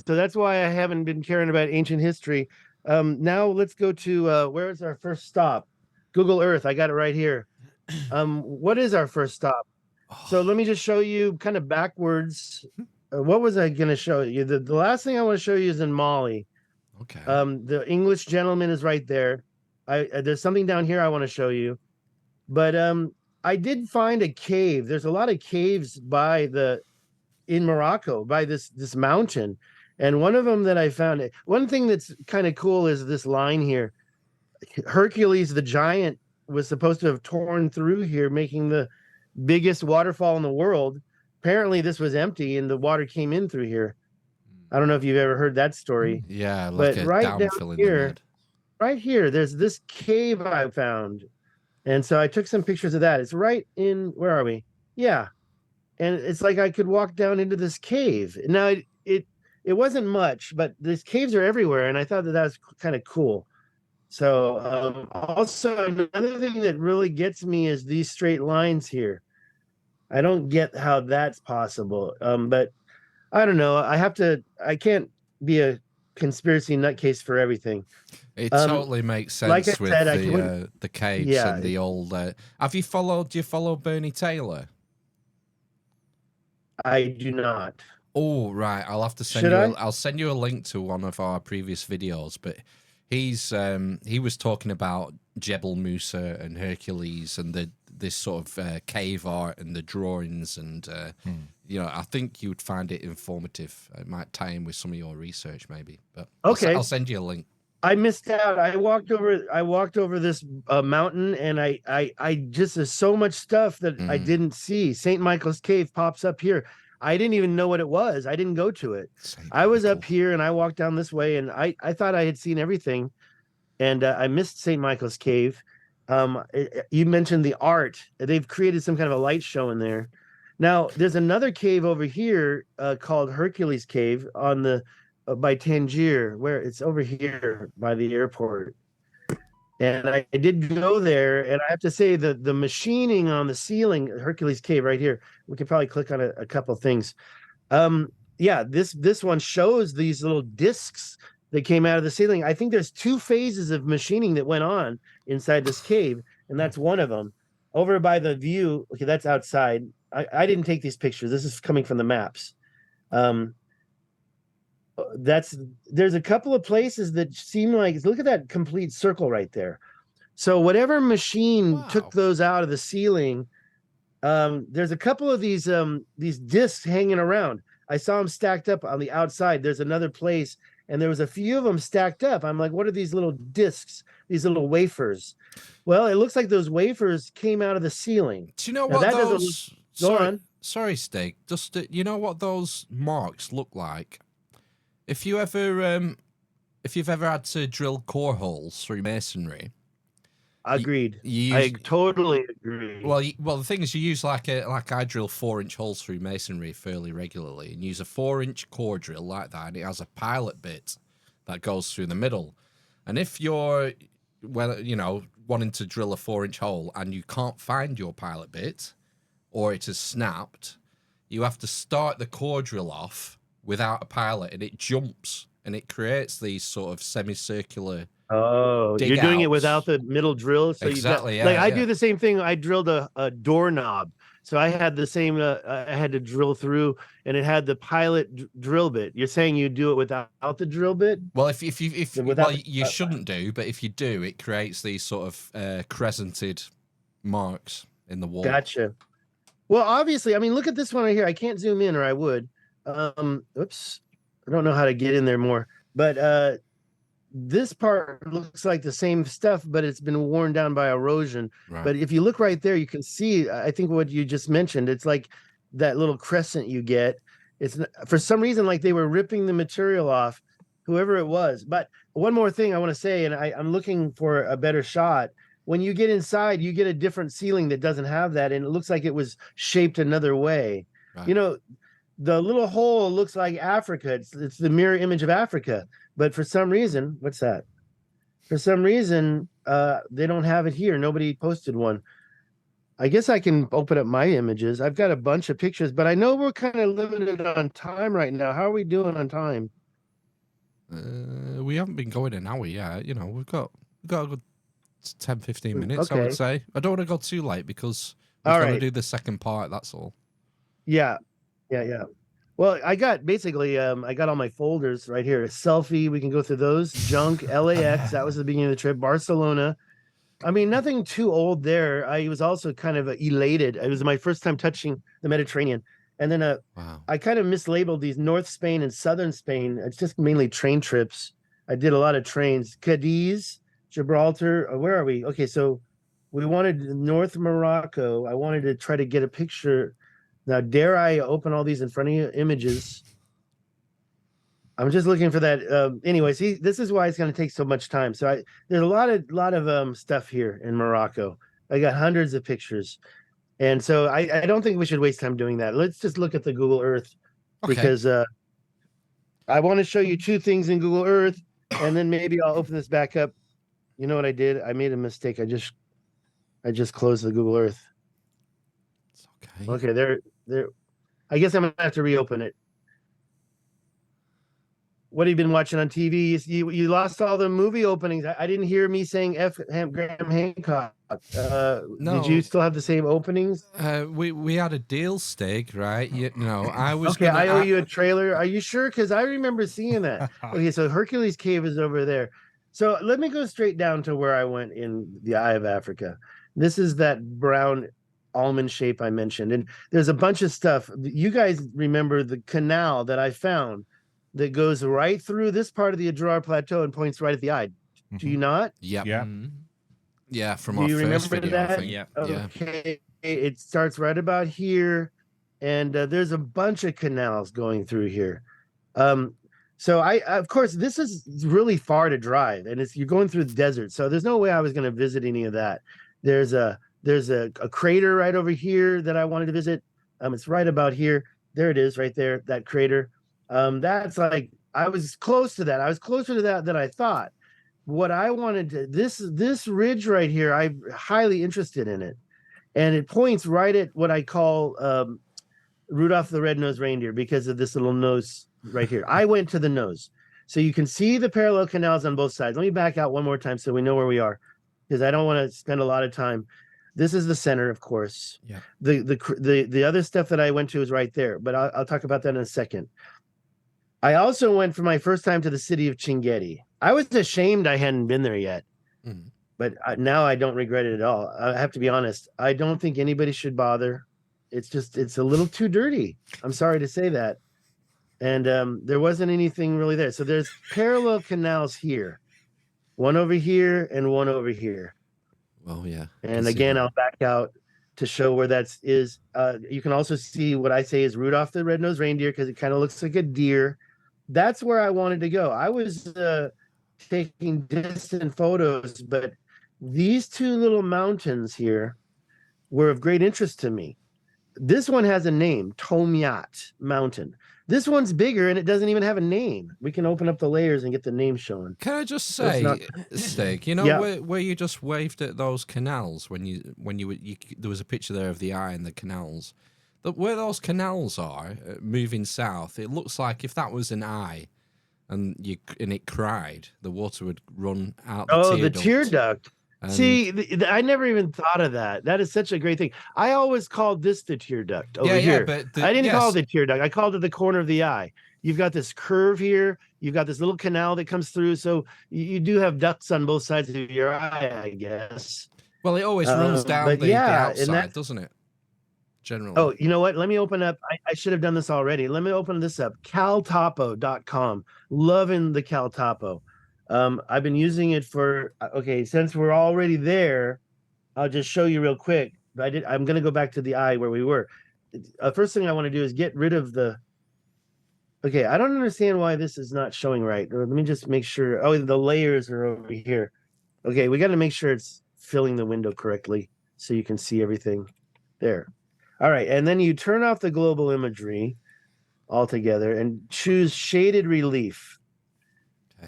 So that's why I haven't been caring about ancient history. Now let's go to where is our first stop? Google Earth. I got it right here. What is our first stop? So let me just show you kind of backwards. What was I going to show you? The last thing I want to show you is in Mali. Okay. The English gentleman is right there. There's something down here I want to show you. But I did find a cave. There's a lot of caves in Morocco by this mountain. And one of them that I found, one thing that's kind of cool is this line here. Hercules the giant was supposed to have torn through here, making the biggest waterfall in the world. Apparently this was empty and the water came in through here. I don't know if you've ever heard that story. Yeah, like but a right downfill down in here, the mud. right here, there's this cave I found. And so I took some pictures of that. It's right in, where are we? Yeah. And it's like I could walk down into this cave. Now it wasn't much, but these caves are everywhere. And I thought that was kind of cool. So also another thing that really gets me is these straight lines here. I don't get how that's possible. But I don't know. I can't be a conspiracy nutcase for everything. It totally makes sense like I with said, the caves Yeah. and the old. Do you follow Bernie Taylor? I do not. Oh, right. I'll have to send Should I? I'll send you a link to one of our previous videos, but he was talking about Jebel Musa and Hercules and this sort of cave art and the drawings and I think you would find it informative. It might tie in with some of your research maybe. But Okay. I'll send you a link. I missed out. I walked over this mountain, and I just there's so much stuff that I didn't see. St. Michael's Cave pops up here. I didn't even know what it was. I didn't go to it. I was up here, and I walked down this way, and I thought I had seen everything, and I missed St. Michael's Cave. You mentioned the art. They've created some kind of a light show in there. Now, there's another cave over here called Hercules Cave on the by Tangier, where it's over here by the airport. And I did go there, and I have to say the machining on the ceiling, Hercules Cave right here. We could probably click on a couple things. Yeah, this one shows these little discs that came out of the ceiling. I think there's 2 phases of machining that went on inside this cave, and that's one of them. Over by the view, okay, that's outside. I didn't take these pictures. This is coming from the maps. There's a couple of places that seem like, look at that complete circle right there. So whatever machine took those out of the ceiling, there's a couple of these discs hanging around. I saw them stacked up on the outside. There's another place, and there was a few of them stacked up. I'm like, what are these little discs, these little wafers? Well, it looks like those wafers came out of the ceiling. Do you know now, what that those... Go on. Sorry, Steak. Just you know what those marks look like? If you've ever had to drill core holes through masonry, agreed. I totally agree. Well, the thing is, you use like I drill 4-inch holes through masonry fairly regularly, and use a 4-inch core drill like that, and it has a pilot bit that goes through the middle. And if you're wanting to drill a 4-inch hole and you can't find your pilot bit, or it has snapped, you have to start the core drill off without a pilot, and it jumps, and it creates these sort of semicircular. Oh, you're doing it without the middle drill. So exactly. I do the same thing. I drilled a doorknob, so I had the same. I had to drill through, and it had the pilot drill bit. You're saying you do it without the drill bit? Well, you shouldn't do, but if you do, it creates these sort of crescented marks in the wall. Gotcha. Well, obviously, I mean, look at this one right here. I can't zoom in, or I would. Oops, I don't know how to get in there more, but this part looks like the same stuff, but it's been worn down by erosion. Right. But if you look right there, you can see, I think what you just mentioned, it's like that little crescent you get. It's for some reason like they were ripping the material off, whoever it was. But one more thing I want to say, and I'm looking for a better shot. When you get inside, you get a different ceiling that doesn't have that, and it looks like it was shaped another way. Right. You know, the little hole looks like Africa. It's the mirror image of Africa. But for some reason, what's that? For some reason, they don't have it here. Nobody posted one. I guess I can open up my images. I've got a bunch of pictures, but I know we're kind of limited on time right now. How are we doing on time? We haven't been going an hour yet. You know, we've got a good 10, 15 minutes, okay. I would say. I don't want to go too late because we've got to do the second part, that's all. Yeah. Well, I got I got all my folders right here. A selfie, we can go through those. Junk, LAX, that was the beginning of the trip. Barcelona. I mean, nothing too old there. I was also kind of elated. It was my first time touching the Mediterranean. And then I kind of mislabeled these North Spain and Southern Spain. It's just mainly train trips. I did a lot of trains. Cadiz, Gibraltar. Where are we? Okay, so we wanted North Morocco. I wanted to try to get a picture. Now, dare I open all these in front of you? Images. I'm just looking for that. Anyway, see, this is why it's going to take so much time. So there's a lot of stuff here in Morocco. I got hundreds of pictures. And so I don't think we should waste time doing that. Let's just look at the Google Earth, because I want to show you 2 things in Google Earth, and then maybe I'll open this back up. You know what I did? I made a mistake. I just closed the Google Earth. It's okay. Okay, there. I guess I'm gonna have to reopen it. What have you been watching on TV? You lost all the movie openings. I didn't hear me saying Graham Hancock. No. Did you still have the same openings? We had a deal, Stig, right? I was okay. I owe you a trailer. Are you sure? Because I remember seeing that. Okay, so Hercules Cave is over there. So let me go straight down to where I went in the Eye of Africa. This is that brown almond shape I mentioned, and there's a bunch of stuff. You guys remember the canal that I found that goes right through this part of the Adrar Plateau and points right at the eye. Mm-hmm. Do you not? Yep. Yeah. Mm-hmm. Yeah, from our first video, that? I think. Yeah. Okay. It starts right about here, and there's a bunch of canals going through here. So of course, this is really far to drive, and you're going through the desert, so there's no way I was going to visit any of that. There's a crater right over here that I wanted to visit. It's right about here. There it is, right there, that crater. That's like, I was close to that. I was closer to that than I thought. What I wanted to this ridge right here, I'm highly interested in it, and it points right at what I call Rudolph the Red-Nosed Reindeer because of this little nose right here. I went to the nose, so you can see the parallel canals on both sides. Let me back out one more time so we know where we are, because I don't want to spend a lot of time. This is the center, of course. Yeah. The other stuff that I went to is right there, but I'll talk about that in a second. I also went for my first time to the city of Chinguetti. I was ashamed I hadn't been there yet, but now I don't regret it at all. I have to be honest. I don't think anybody should bother. It's a little too dirty. I'm sorry to say that. And there wasn't anything really there. So there's parallel canals here, one over here and one over here. Well, yeah. And again, I'll back out to show where that is. You can also see what I say is Rudolph the Red-Nosed Reindeer because it kind of looks like a deer. That's where I wanted to go. I was taking distant photos, but these two little mountains here were of great interest to me. This one has a name, Tomyat Mountain. This one's bigger and it doesn't even have a name. We can open up the layers and get the name shown. Can I just say, Steak, you know where you just waved at those canals when you there was a picture there of the eye and the canals. Where those canals are moving south, it looks like if that was an eye and it cried, the water would run out the tear duct. See, I never even thought of that. That is such a great thing. I always called this the tear duct over here. But I didn't call it the tear duct. I called it the corner of the eye. You've got this curve here. You've got this little canal that comes through. So you do have ducts on both sides of your eye, I guess. Well, it always runs down the outside, doesn't it? Generally. Oh, you know what? Let me open up. I should have done this already. Let me open this up. caltopo.com. Loving the Caltopo. I've been using it for, since we're already there, I'll just show you real quick. I'm going to go back to the eye where we were. First thing I want to do is get rid of I don't understand why this is not showing right. Let me just make sure. Oh, the layers are over here. Okay, we got to make sure it's filling the window correctly so you can see everything there. All right, and then you turn off the global imagery altogether and choose shaded relief.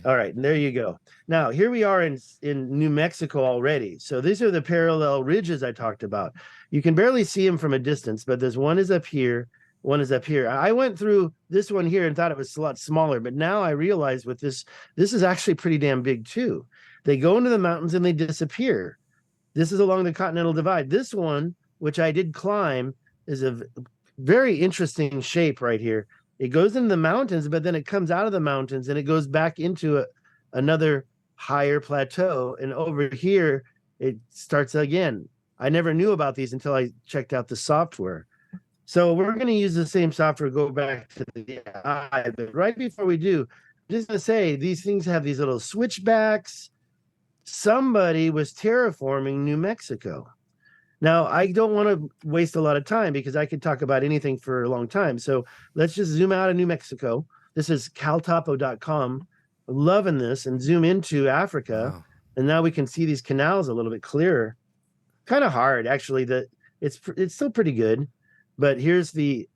All right, and there you go. Now, here we are in New Mexico already. So these are the parallel ridges I talked about. You can barely see them from a distance, but there's one is up here, one is up here. I went through this one here and thought it was a lot smaller, but now I realize with this is actually pretty damn big too. They go into the mountains and they disappear. This is along the Continental Divide. This one, which I did climb, is a very interesting shape right here. It goes into the mountains, but then it comes out of the mountains and it goes back into another higher plateau. And over here, it starts again. I never knew about these until I checked out the software. So we're going to use the same software, go back to the eye. But right before we do, I'm just going to say these things have these little switchbacks. Somebody was terraforming New Mexico. Now, I don't want to waste a lot of time because I could talk about anything for a long time. So let's just zoom out of New Mexico. This is caltopo.com. Loving this, and zoom into Africa. Wow. And now we can see these canals a little bit clearer. Kind of hard, actually. It's still pretty good. But here's the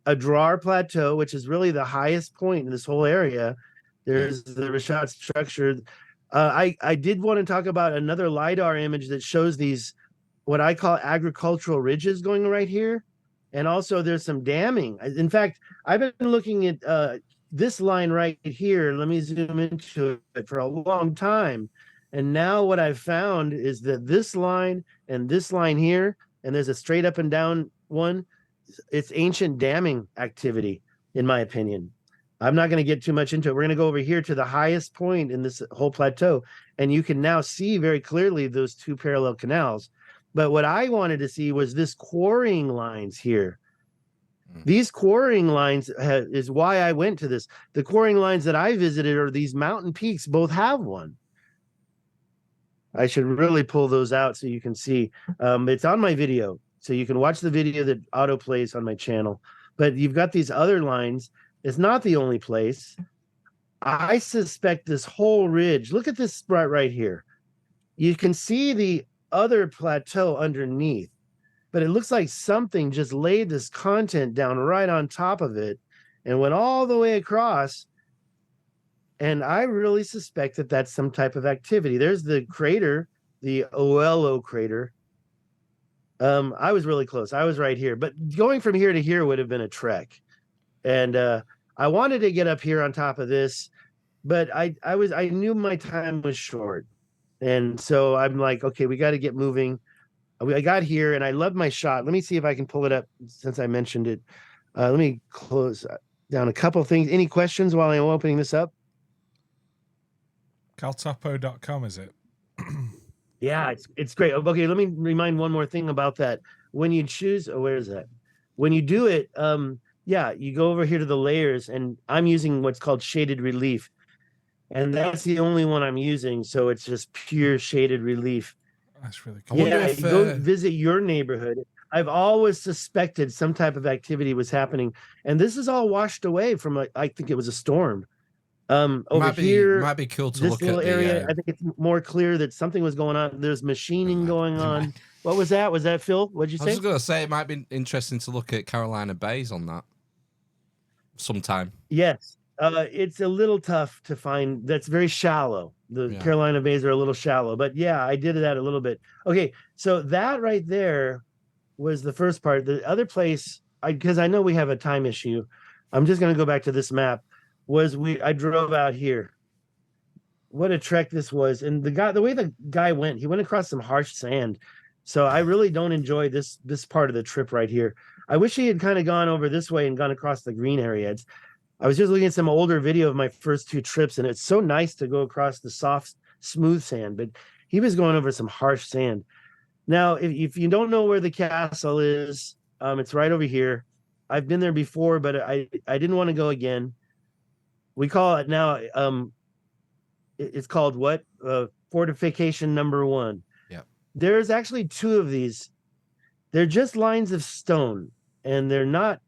Adrar Plateau, which is really the highest point in this whole area. There's the Richat structure. I did want to talk about another LiDAR image that shows these what I call agricultural ridges going right here. And also there's some damming. In fact, I've been looking at this line right here. Let me zoom into it for a long time. And now what I've found is that this line and this line here, and there's a straight up and down one, it's ancient damming activity, in my opinion. I'm not going to get too much into it. We're going to go over here to the highest point in this whole plateau. And you can now see very clearly those two parallel canals. But what I wanted to see was this quarrying lines here. These quarrying lines is why I went to this. The quarrying lines that I visited are these mountain peaks, both have one. I should really pull those out so you can see. It's on my video, so you can watch the video that auto plays on my channel. But you've got these other lines. It's not the only place. I suspect this whole ridge, look at this right here. You can see the other plateau underneath, but it looks like something just laid this content down right on top of it and went all the way across And I really suspect that that's some type of activity. There's the crater, the Oelo crater. I was really close. I was right here, but going from here to here would have been a trek. And I wanted to get up here on top of this, but I knew my time was short. And so I'm like, okay, we got to get moving. I got here and I love my shot. Let me see if I can pull it up since I mentioned it. Let me close down a couple things. Any questions while I'm opening this up? Caltopo.com, is it? Yeah, it's great. Okay, let me remind one more thing about that. When you choose, where is that? When you do it, yeah, you go over here to the layers, and I'm using what's called shaded relief. And that's the only one I'm using, so it's just pure shaded relief. That's really cool. Yeah, go visit your neighborhood. I've always suspected some type of activity was happening, and this is all washed away from I think it was a storm. Over here might be cool to this look little at area. the, I think it's more clear that something was going on. There's machining going on. What was that? Was that Phil? What'd you say? I was just gonna say it might be interesting to look at Carolina Bays on that sometime. Yes. It's a little tough to find. That's very shallow. The Carolina Bays are a little shallow, but yeah, I did that a little bit. Okay, so that right there was the first part. The other place, because I know we have a time issue, I'm just going to go back to this map. I drove out here. What a trek this was, and the way the guy went, he went across some harsh sand. So I really don't enjoy this part of the trip right here. I wish he had kind of gone over this way and gone across the green area. I was just looking at some older video of my first 2 trips, and it's so nice to go across the soft, smooth sand, but he was going over some harsh sand. Now, if you don't know where the castle is, it's right over here. I've been there before, but I didn't want to go again. We call it now, it's called what? Fortification number 1. Yeah. There's actually 2 of these. They're just lines of stone, and they're not.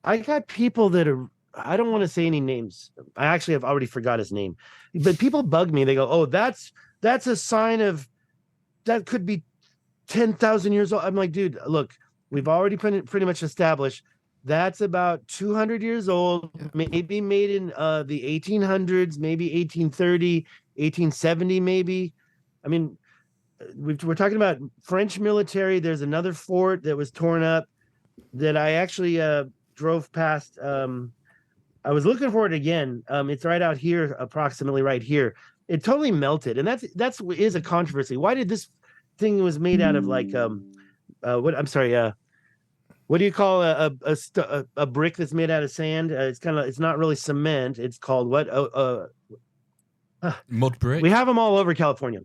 I got people that are, I don't want to say any names. I actually have already forgot his name, but people bug me. They go, oh, that's a sign of, that could be 10,000 years old. I'm like, dude, look, we've already pretty much established that's about 200 years old, maybe made in the 1800s, maybe 1830, 1870, maybe. I mean, we're talking about French military. There's another fort that was torn up that I actually drove past. I was looking for it again. It's right out here, approximately right here. It totally melted, and that's a controversy. Why did this thing was made out of like what? I'm sorry. What do you call a brick that's made out of sand? It's not really cement. It's called what? Mud brick. We have them all over California.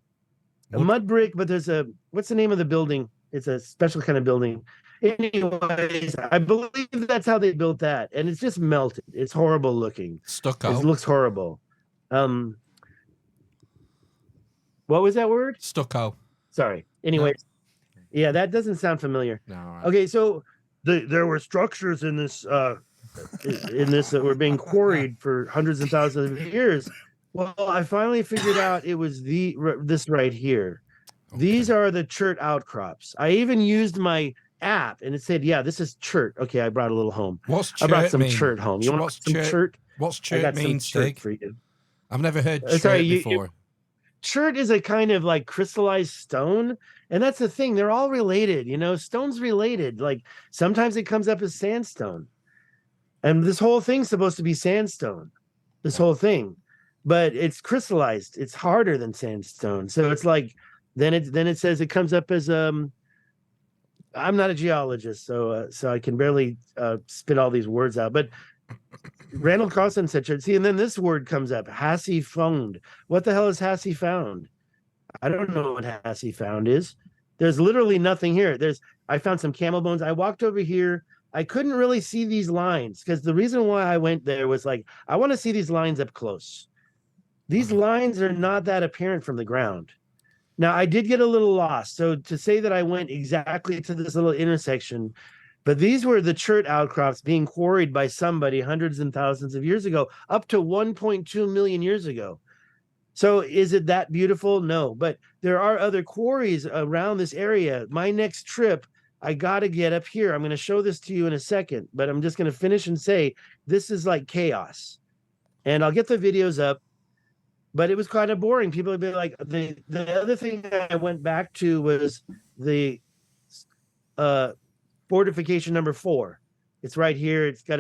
A mud brick, but there's what's the name of the building? It's a special kind of building. Anyways, I believe that's how they built that, and it's just melted. It's horrible looking. Stucco. It looks horrible. What was that word? Stucco. Sorry. Anyways, yeah, that doesn't sound familiar. No. Right. Okay, so there were structures in this that were being quarried for hundreds and thousands of years. Well, I finally figured out it was this right here. Okay. These are the chert outcrops. I even used my app, and it said, "Yeah, this is chert." Okay, I brought a little home. What's chert? I brought some mean? chert home. You want some chert? What's chert mean, Stig? For you. I've never heard chert before. Chert is a kind of like crystallized stone, and that's the thing. They're all related. Stone's related. Like sometimes it comes up as sandstone, and this whole thing's supposed to be sandstone. This whole thing. But it's crystallized. It's harder than sandstone. So it's like then it says it comes up as I'm not a geologist, so I can barely spit all these words out. But Randall Carlson said, see, and then this word comes up, Hassie found. What the hell is Hassie found? I don't know what Hassie found is. There's literally nothing here. I found some camel bones. I walked over here. I couldn't really see these lines because the reason why I went there was like, I want to see these lines up close. These lines are not that apparent from the ground. Now, I did get a little lost. So to say that I went exactly to this little intersection, but these were the chert outcrops being quarried by somebody hundreds and thousands of years ago, up to 1.2 million years ago. So is it that beautiful? No, but there are other quarries around this area. My next trip, I got to get up here. I'm going to show this to you in a second, but I'm just going to finish and say, this is like chaos. and I'll get the videos up. But it was kind of boring. People would be like, the other thing I went back to was the fortification number 4. It's right here. It's got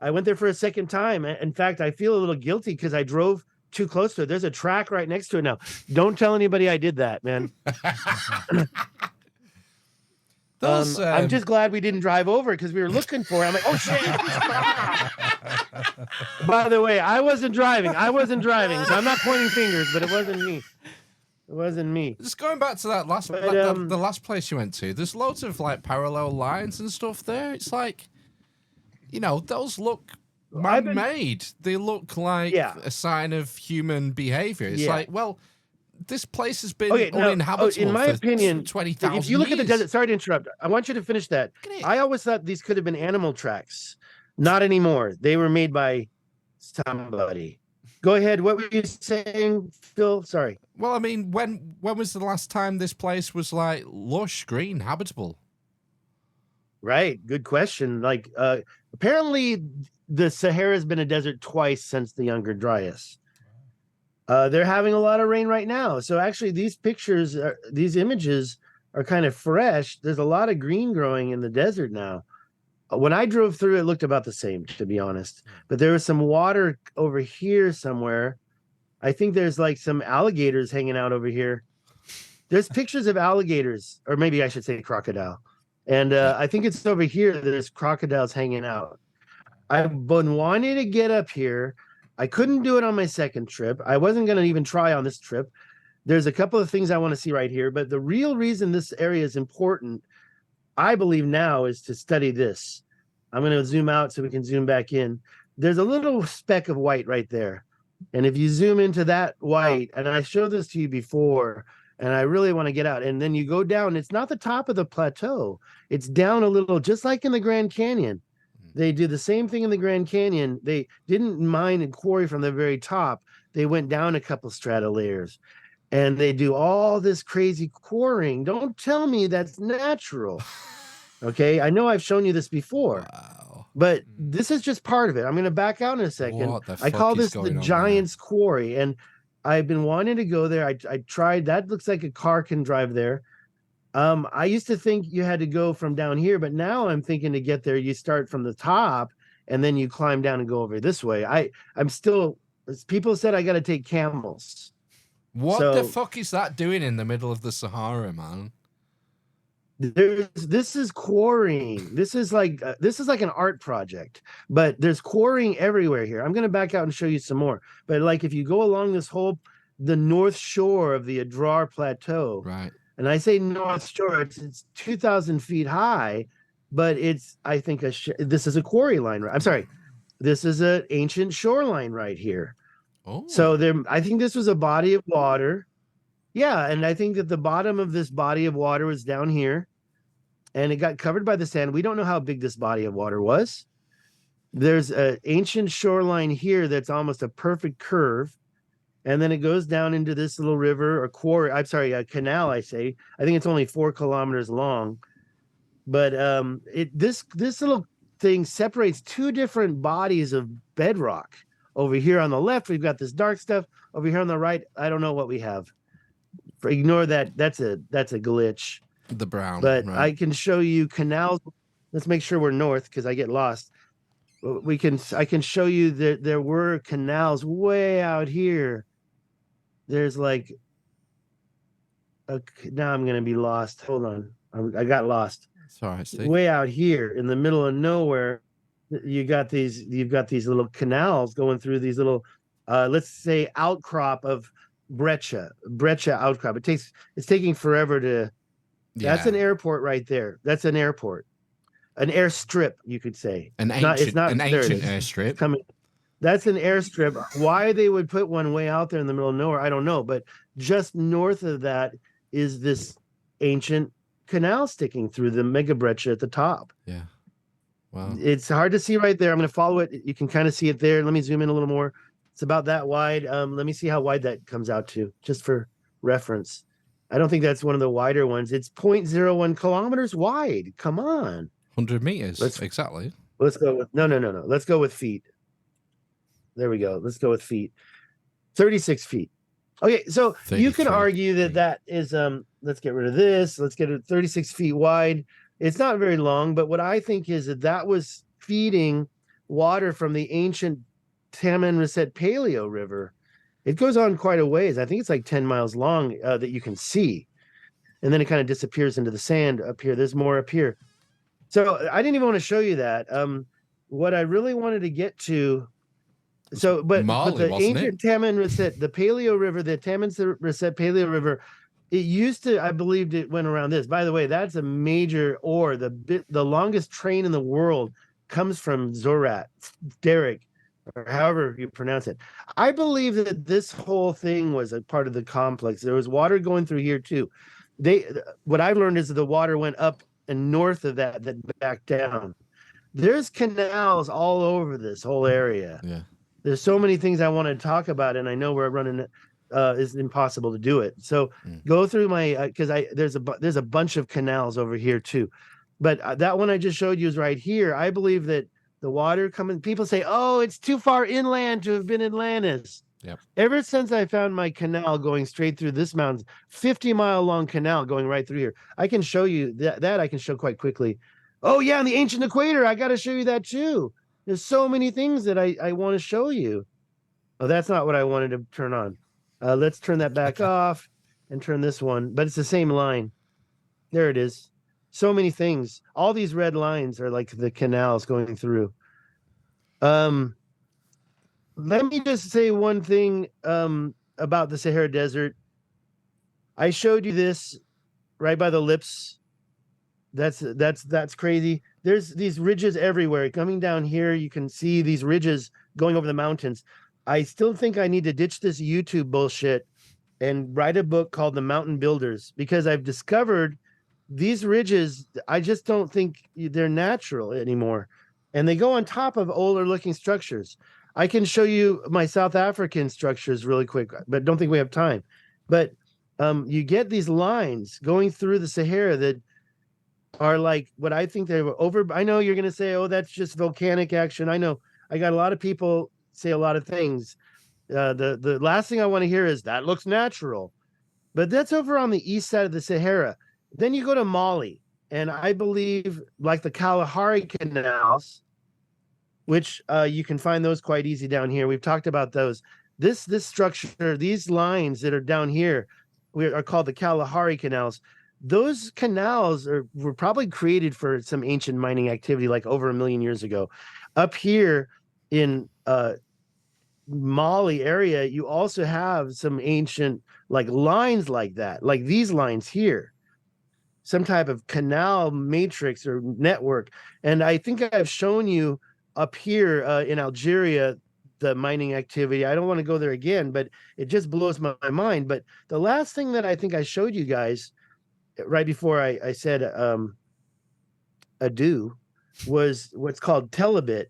I went there for a second time. In fact, I feel a little guilty because I drove too close to it. There's a track right next to it now. Don't tell anybody I did that, man. I'm just glad we didn't drive over because we were looking for it. I'm like, oh shit. By the way, I wasn't driving. So I'm not pointing fingers, but it wasn't me. It wasn't me. Just going back to that last, the last place you went to, there's loads of like parallel lines and stuff there. It's like, those look man-made. They look like a sign of human behavior. It's like, well, this place has been uninhabitable in my opinion, 20,000 if you look at the years. desert, sorry to interrupt. I want you to finish that. I always thought these could have been animal tracks. Not anymore. They were made by somebody. Go ahead. What were you saying, Phil? Sorry. Well, I mean, when was the last time this place was like lush, green, habitable? Right. Good question. Like, apparently the Sahara has been a desert twice since the Younger Dryas. They're having a lot of rain right now. So actually these images are kind of fresh. There's a lot of green growing in the desert now. When I drove through, it looked about the same, to be honest. But there was some water over here somewhere. I think there's like some alligators hanging out over here. There's pictures of alligators, or maybe I should say crocodile. And I think it's over here. There's crocodiles hanging out. I've been wanting to get up here. I couldn't do it on my second trip. I wasn't going to even try on this trip. There's a couple of things I want to see right here. But the real reason this area is important, I believe now, is to study this. I'm going to zoom out so we can zoom back in. There's a little speck of white right there. And if you zoom into that white, and I showed this to you before, and I really want to get out, and then you go down, it's not the top of the plateau. It's down a little, just like in the Grand Canyon. They do the same thing in the Grand Canyon. They didn't mine and quarry from the very top. They went down a couple strata layers. And they do all this crazy quarrying. Don't tell me that's natural. Okay, I know I've shown you this before. Wow. But this is just part of it. I'm going to back out in a second. I call this the Giant's Quarry. And I've been wanting to go there. I tried. That looks like a car can drive there. I used to think you had to go from down here, but now I'm thinking to get there, you start from the top and then you climb down and go over this way. I'm still, people said I got to take camels. What the fuck is that doing in the middle of the Sahara, man? This is quarrying. This is like an art project, but there's quarrying everywhere here. I'm going to back out and show you some more. But like if you go along the north shore of the Adrar Plateau, right? And I say North Shore, it's 2,000 feet high, but I think this is a quarry line. I'm sorry, this is an ancient shoreline right here. Oh, so I think this was a body of water. Yeah, and I think that the bottom of this body of water was down here, and it got covered by the sand. We don't know how big this body of water was. There's an ancient shoreline here that's almost a perfect curve. And then it goes down into this little river or quarry. I'm sorry, a canal, I say. I think it's only 4 kilometers long. But this little thing separates 2 different bodies of bedrock. Over here on the left, we've got this dark stuff. Over here on the right, I don't know what we have. Ignore that. That's a glitch. The brown. But right. I can show you canals. Let's make sure we're north because I get lost. I can show you that there were canals way out here. There's like now I'm gonna be lost. Hold on, I got lost. Sorry, Steve. Way out here in the middle of nowhere, you've got these little canals going through these little, let's say outcrop of breccia outcrop. It's taking forever to. Yeah. That's an airport right there. That's an airport, an airstrip, you could say. An ancient airstrip. Coming. That's an airstrip. Why they would put one way out there in the middle of nowhere, I don't know. But just north of that is this ancient canal sticking through the mega breccia at the top. Yeah. Wow. It's hard to see right there. I'm going to follow it. You can kind of see it there. Let me zoom in a little more. It's about that wide. Let me see how wide that comes out to, just for reference. I don't think that's one of the wider ones. It's 0.01 kilometers wide. Come on. 100 meters. Exactly. Let's go with no. Let's go with feet. There we go. Let's go with feet. 36 feet. Okay, so you can argue that that is let's get rid of this. Let's get it 36 feet wide. It's not very long, but what I think is that was feeding water from the ancient Tamanrasset Paleo River. It goes on quite a ways. I think it's like 10 miles long that you can see. And then it kind of disappears into the sand up here. There's more up here. So I didn't even want to show you that. What I really wanted to get to, but the ancient Tamanrasset, the Paleo River, the Tamanrasset Paleo River, it used to, I believed it went around this. By the way, that's a major ore. The longest train in the world comes from Zorat, Derek, or however you pronounce it. I believe that this whole thing was a part of the complex. There was water going through here too. What I've learned is that the water went up and north of that back down. There's canals all over this whole area. Yeah. There's so many things I want to talk about, and I know we're running. It's impossible to do it. So go through my because there's a bunch of canals over here too, but that one I just showed you is right here. I believe that the water coming. People say, "Oh, it's too far inland to have been Atlantis." Yep. Ever since I found my canal going straight through this mountain, 50-mile long canal going right through here, I can show you that I can show quite quickly. Oh yeah, and the ancient equator, I got to show you that too. There's so many things that I want to show you. Oh, that's not what I wanted to turn on. Let's turn that back off and turn this one, but it's the same line. There it is. So many things. All these red lines are like the canals going through. Let me just say one thing about the Sahara Desert. I showed you this right by the lips. That's crazy. There's these ridges everywhere. Coming down here, you can see these ridges going over the mountains. I still think I need to ditch this YouTube bullshit and write a book called The Mountain Builders, because I've discovered these ridges, I just don't think they're natural anymore. And they go on top of older looking structures. I can show you my South African structures really quick, but don't think we have time. But you get these lines going through the Sahara that are like what I think they were over. I know you're going to say, oh, that's just volcanic action. I know I got a lot of people say a lot of things. The last thing I want to hear is that looks natural, but that's over on the east side of the Sahara. Then you go to Mali, and I believe like the Kalahari canals, which you can find those quite easy down here. We've talked about those. This structure, these lines that are down here, are called the Kalahari canals. Those canals were probably created for some ancient mining activity, like over 1 million years ago. Up here in Mali area, you also have some ancient like lines like that, like these lines here, some type of canal matrix or network. And I think I've shown you up here in Algeria the mining activity. I don't want to go there again, but it just blows my mind. But the last thing that I think I showed you guys right before I said adieu was what's called telebit.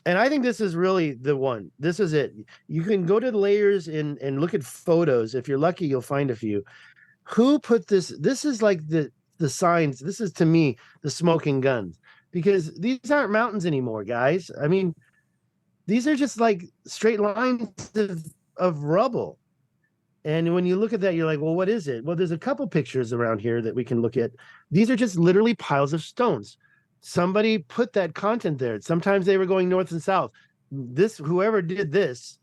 And I think this is really the one. This is it. You can go to the layers and look at photos. If you're lucky, you'll find a few. Who put this? This is like the signs. This is, to me, the smoking guns. Because these aren't mountains anymore, guys. I mean, these are just like straight lines of rubble. And when you look at that, you're like, well, what is it? Well, there's a couple pictures around here that we can look at. These are just literally piles of stones. Somebody put that content there. Sometimes they were going north and south. Whoever did this,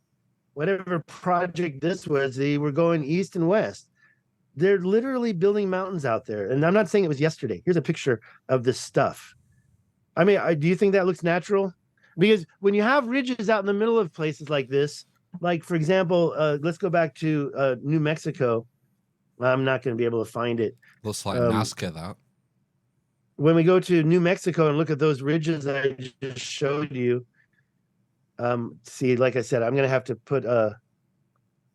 whatever project this was, they were going east and west. They're literally building mountains out there. And I'm not saying it was yesterday. Here's a picture of this stuff. I mean, do you think that looks natural? Because when you have ridges out in the middle of places like this, like, for example, let's go back to New Mexico. I'm not going to be able to find it. Looks like Nazca, that. When we go to New Mexico and look at those ridges I just showed you, see, like I said, I'm going to have to put,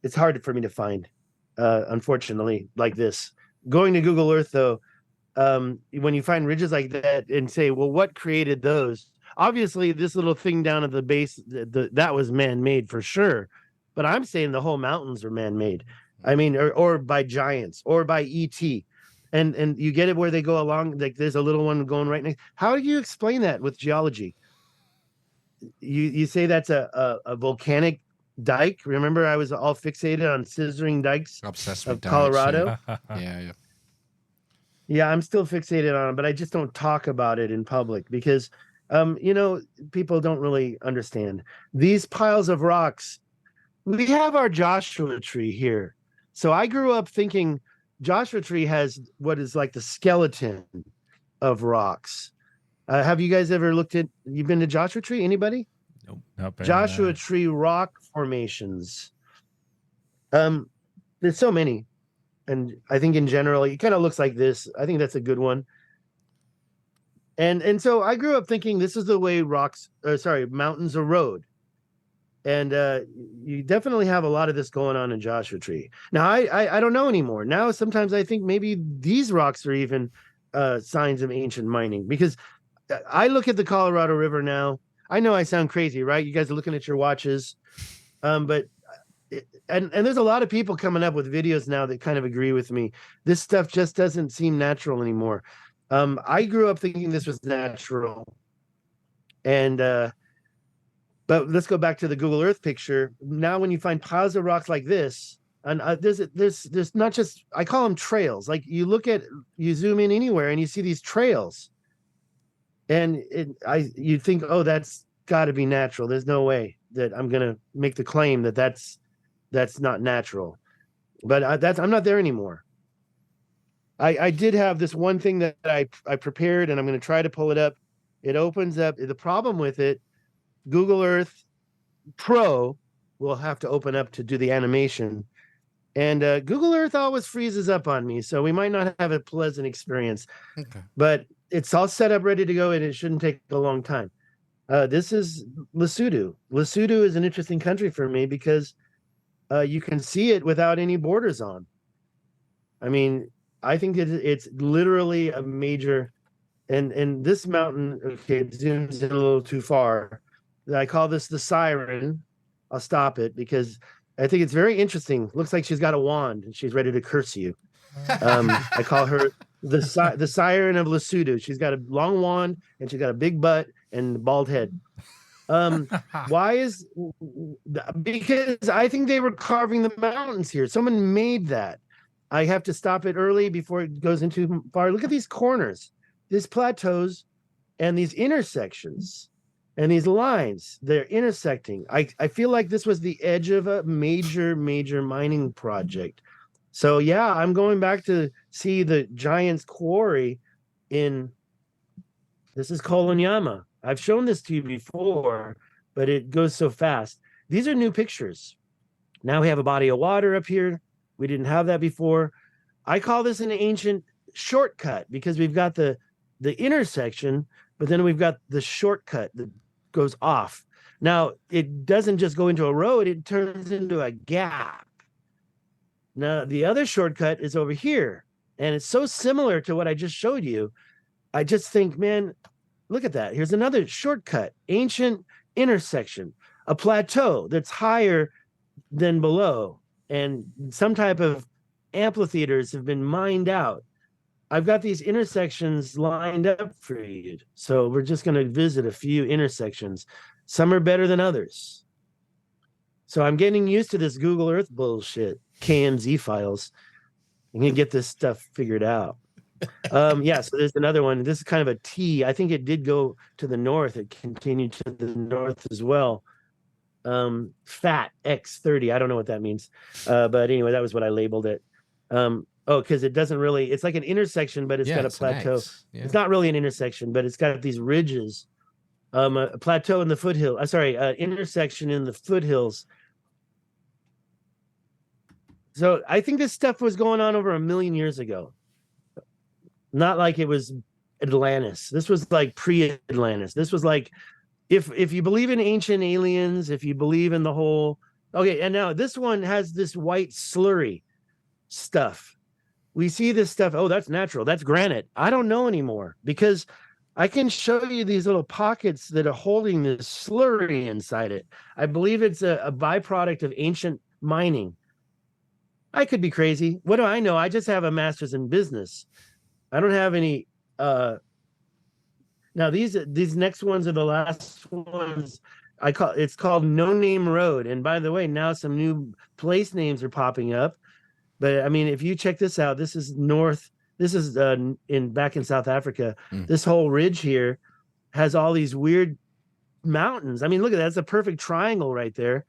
it's hard for me to find, unfortunately, like this. Going to Google Earth, though, when you find ridges like that and say, well, what created those? Obviously, this little thing down at the base, that was man-made for sure. But I'm saying the whole mountains are man-made. I mean, or by giants, or by ET. And you get it where they go along, like there's a little one going right next. How do you explain that with geology? you say that's a volcanic dike. Remember, I was all fixated on scissoring dikes Obsessed of with dikes, Colorado. Yeah. Yeah, I'm still fixated on it, but I just don't talk about it in public because, people don't really understand these piles of rocks. We have our Joshua tree here. So I grew up thinking Joshua tree has what is like the skeleton of rocks. Have you guys ever you've been to Joshua tree? Anybody? Nope. Not bad. Joshua tree rock formations. There's so many. And I think in general, it kind of looks like this. I think that's a good one. And so I grew up thinking this is the way mountains erode. And you definitely have a lot of this going on in Joshua Tree. Now, I don't know anymore. Now, sometimes I think maybe these rocks are even signs of ancient mining, because I look at the Colorado River now. I know I sound crazy, right? You guys are looking at your watches. But there's a lot of people coming up with videos now that kind of agree with me. This stuff just doesn't seem natural anymore. I grew up thinking this was natural. And but let's go back to the Google Earth picture. Now, when you find piles of rocks like this, and there's not just, I call them trails. Like you zoom in anywhere and you see these trails, and you think, oh, that's got to be natural. There's no way that I'm gonna make the claim that that's not natural. But I'm not there anymore. I did have this one thing that I prepared, and I'm going to try to pull it up. It opens up. The problem with it, Google Earth Pro will have to open up to do the animation. And Google Earth always freezes up on me, so we might not have a pleasant experience. Okay. But it's all set up, ready to go, and it shouldn't take a long time. This is Lesotho. Lesotho is an interesting country for me because you can see it without any borders on. I mean, I think it's literally a major, and this mountain, okay, it zooms in a little too far. I call this the siren. I'll stop it because I think it's very interesting. Looks like she's got a wand and she's ready to curse you. I call her the siren of Lesotho. She's got a long wand and she's got a big butt and bald head. Because I think they were carving the mountains here. Someone made that. I have to stop it early before it goes into far. Look at these corners, these plateaus, and these intersections, and these lines. They're intersecting. I feel like this was the edge of a major mining project. So yeah, I'm going back to see the Giant's Quarry this is Kolonyama. I've shown this to you before, but it goes so fast. These are new pictures. Now we have a body of water up here. We didn't have that before. I call this an ancient shortcut because we've got the intersection, but then we've got the shortcut that goes off. Now, it doesn't just go into a road, it turns into a gap. Now, the other shortcut is over here, and it's so similar to what I just showed you. I just think, man, look at that. Here's another shortcut, ancient intersection, a plateau that's higher than below, and some type of amphitheaters have been mined out. I've got these intersections lined up for you. So we're just going to visit a few intersections. Some are better than others. So I'm getting used to this Google Earth bullshit, KMZ files. I'm going to get this stuff figured out. Yeah, so there's another one. This is kind of a T. I think it did go to the north. It continued to the north as well. Fat X30. I don't know what that means. But anyway, that was what I labeled it. Because it doesn't really, it's like an intersection, but it's got a plateau. Yeah. It's not really an intersection, but it's got these ridges. A plateau in the foothill. Intersection in the foothills. So I think this stuff was going on over 1 million years ago. Not like it was Atlantis. This was like pre-Atlantis. This was like, if you believe in ancient aliens, if you believe in the whole, okay, and now this one has this white slurry stuff. We see this stuff, oh, that's natural, that's granite. I don't know anymore because I can show you these little pockets that are holding this slurry inside it. I believe it's a byproduct of ancient mining. I could be crazy. What do I know? I just have a master's in business. I don't have any Now these next ones are the last ones. It's called No Name Road. And by the way, now some new place names are popping up. But I mean, if you check this out, this is north. This is back in South Africa. This whole ridge here has all these weird mountains. I mean, look at that. That's a perfect triangle right there.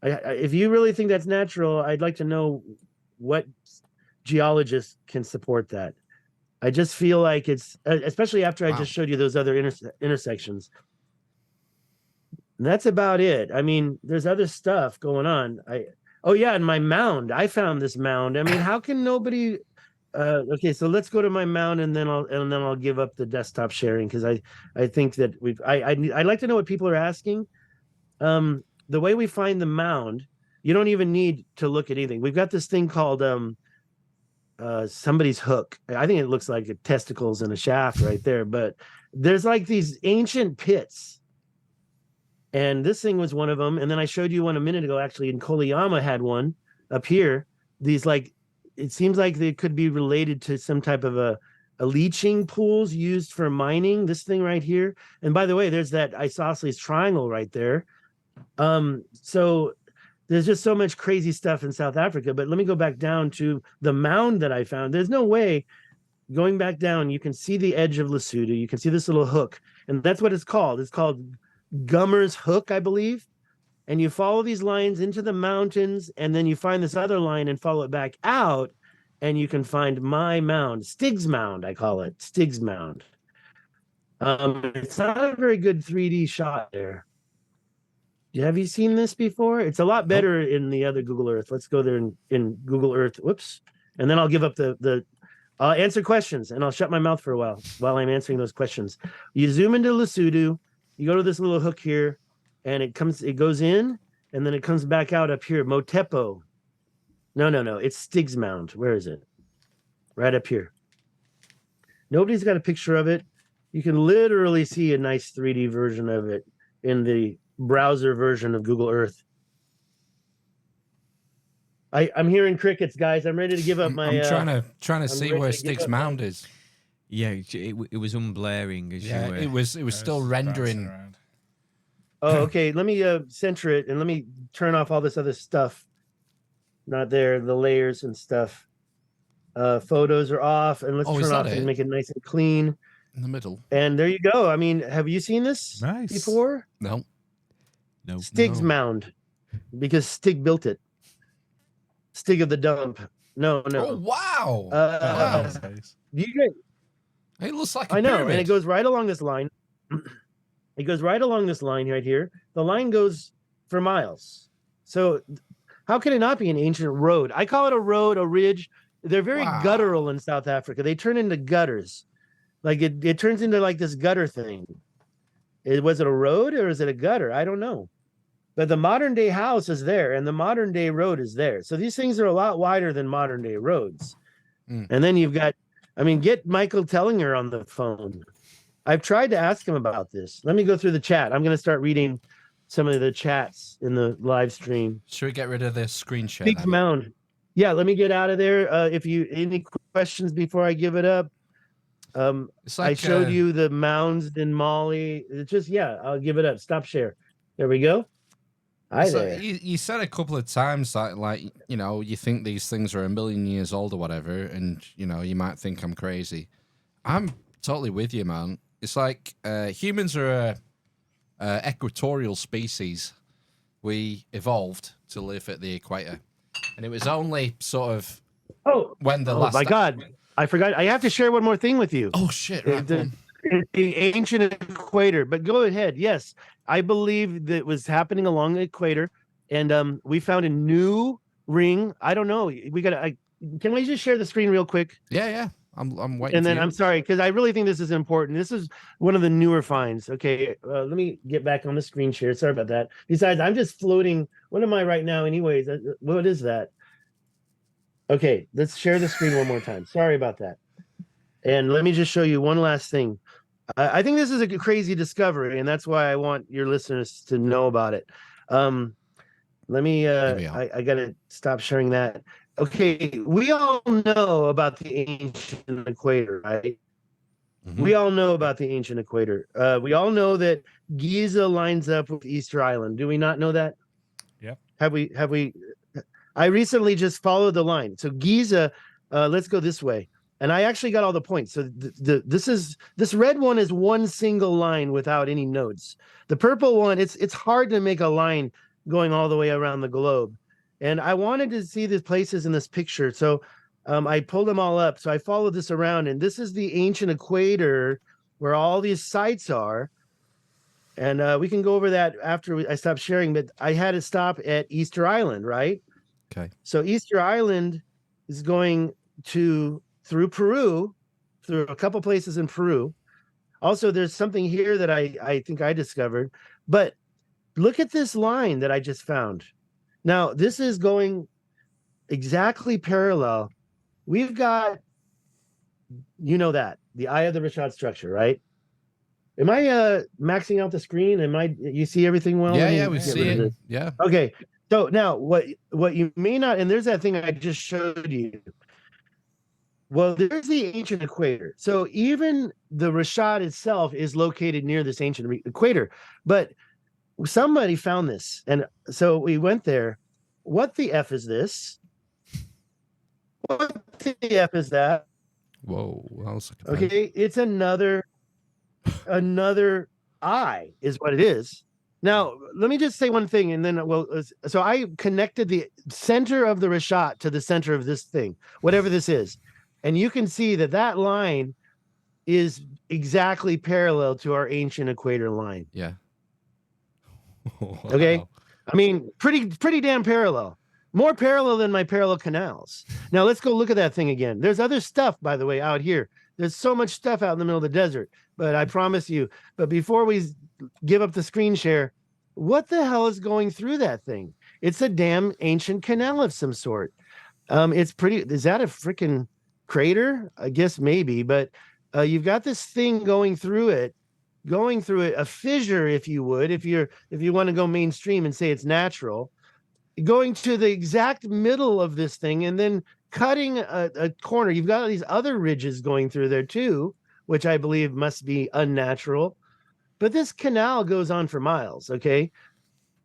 If you really think that's natural, I'd like to know what geologists can support that. I just feel like it's, especially after I just showed you those other intersections. And that's about it. I mean, there's other stuff going on. Oh yeah, and my mound. I found this mound. I mean, how can nobody? Okay, so let's go to my mound, and then I'll give up the desktop sharing, because I think that I'd like to know what people are asking. The way we find the mound, you don't even need to look at anything. We've got this thing called somebody's hook. I think it looks like testicles and a shaft right there, but there's like these ancient pits. And this thing was one of them. And then I showed you one a minute ago, actually, in Koliyama had one up here. These, like, it seems like they could be related to some type of a leaching pools used for mining, this thing right here. And by the way, there's that isosceles triangle right there. So there's just so much crazy stuff in South Africa. But let me go back down to the mound that I found. There's no way, going back down, you can see the edge of Lesotho. You can see this little hook. And that's what it's called. It's called Gummer's Hook, I believe. And you follow these lines into the mountains, and then you find this other line and follow it back out, and you can find my mound, Stig's Mound, I call it, Stig's Mound. It's not a very good 3D shot there. Have you seen this before? It's a lot better in the other Google Earth. Let's go there in Google Earth. Whoops. And then I'll give up I'll answer questions, and I'll shut my mouth for a while I'm answering those questions. You zoom into Lesotho. You go to this little hook here, and it goes in, and then it comes back out up here. Motepo. No. It's Stig's Mound. Where is it? Right up here. Nobody's got a picture of it. You can literally see a nice 3D version of it in the browser version of Google Earth. I'm hearing crickets, guys. I'm ready to give up my. I'm trying to see where Stig's Mound is. Yeah, it was unblaring as you were. It was still rendering. Oh, okay. Let me center it, and let me turn off all this other stuff. Not there, the layers and stuff. Photos are off, and let's turn off and make it nice and clean. In the middle. And there you go. I mean, have you seen this before? No. Stig's Mound, because Stig built it. Stig of the dump. No. Oh, wow. Wow. You guys, it looks like a I know, pyramid. and it goes right along this line. It goes right along this line right here. The line goes for miles. So how can it not be an ancient road? I call it a road, a ridge. They're very guttural in South Africa. They turn into gutters. Like it turns into like this gutter thing. Was it a road or is it a gutter? I don't know. But the modern day house is there, and the modern day road is there. So these things are a lot wider than modern day roads. And then you've got, get Michael Tellinger on the phone. I've tried to ask him about this. Let me go through the chat. I'm going to start reading some of the chats in the live stream. Should we get rid of this screen share? Stig's Mound. Yeah, let me get out of there. If you any questions before I give it up. I showed you the mounds in Mali. It's just, I'll give it up. Stop share. There we go. Hi there. You said a couple of times that, like, you think these things are 1 million years old or whatever, and, you might think I'm crazy. I'm totally with you, man. It's like humans are a equatorial species. We evolved to live at the equator. And it was only sort of when the last... Oh, my God. I forgot. I have to share one more thing with you. Oh, shit. Right, the ancient equator. But go ahead. Yes, I believe that it was happening along the equator. And we found a new ring. I don't know. Can we just share the screen real quick? Yeah. I'm waiting. And then I'm sorry, because I really think this is important. This is one of the newer finds. Okay, let me get back on the screen share. Sorry about that. Besides, I'm just floating. What am I right now anyways? What is that? Okay, let's share the screen one more time. Sorry about that. And let me just show you one last thing. I think this is a crazy discovery, and that's why I want your listeners to know about it. Let me, I got to stop sharing that. Okay, we all know about the ancient equator, right? We all know about the ancient equator. We all know that Giza lines up with Easter Island. Do we not know that? Yep. Have we? I recently just followed the line. So Giza, let's go this way. And I actually got all the points. So this red one is one single line without any nodes. The purple one, it's hard to make a line going all the way around the globe. And I wanted to see the places in this picture. So I pulled them all up. So I followed this around, and this is the ancient equator where all these sites are. And we can go over that after I stop sharing, but I had to stop at Easter Island, right? Okay. So Easter Island is going through Peru, through a couple places in Peru. Also, there's something here that I think I discovered. But look at this line that I just found. Now, this is going exactly parallel. We've got, the eye of the Richat structure, right? Am I maxing out the screen? You see everything well? Yeah, we see it. Yeah. Okay. So now what you may not, and there's that thing I just showed you. Well, there's the ancient equator. So even the Richat itself is located near this ancient equator. But somebody found this. And so we went there. What the F is this? What the F is that? Whoa. Okay. It's another eye is what it is. Now, let me just say one thing, and then so I connected the center of the Richat to the center of this thing, whatever this is. And you can see that line is exactly parallel to our ancient equator line. Yeah. Wow. Okay. I mean, pretty damn parallel. More parallel than my parallel canals. Now let's go look at that thing again. There's other stuff, by the way, out here. There's so much stuff out in the middle of the desert, but I promise you. But before we give up the screen share, what the hell is going through that thing? It's a damn ancient canal of some sort. It's pretty. Is that a freaking crater? I guess maybe, but you've got this thing going through it, a fissure, if you would, if you want to go mainstream and say it's natural, going to the exact middle of this thing and then cutting a corner. You've got these other ridges going through there too, which I believe must be unnatural. But this canal goes on for miles. Okay.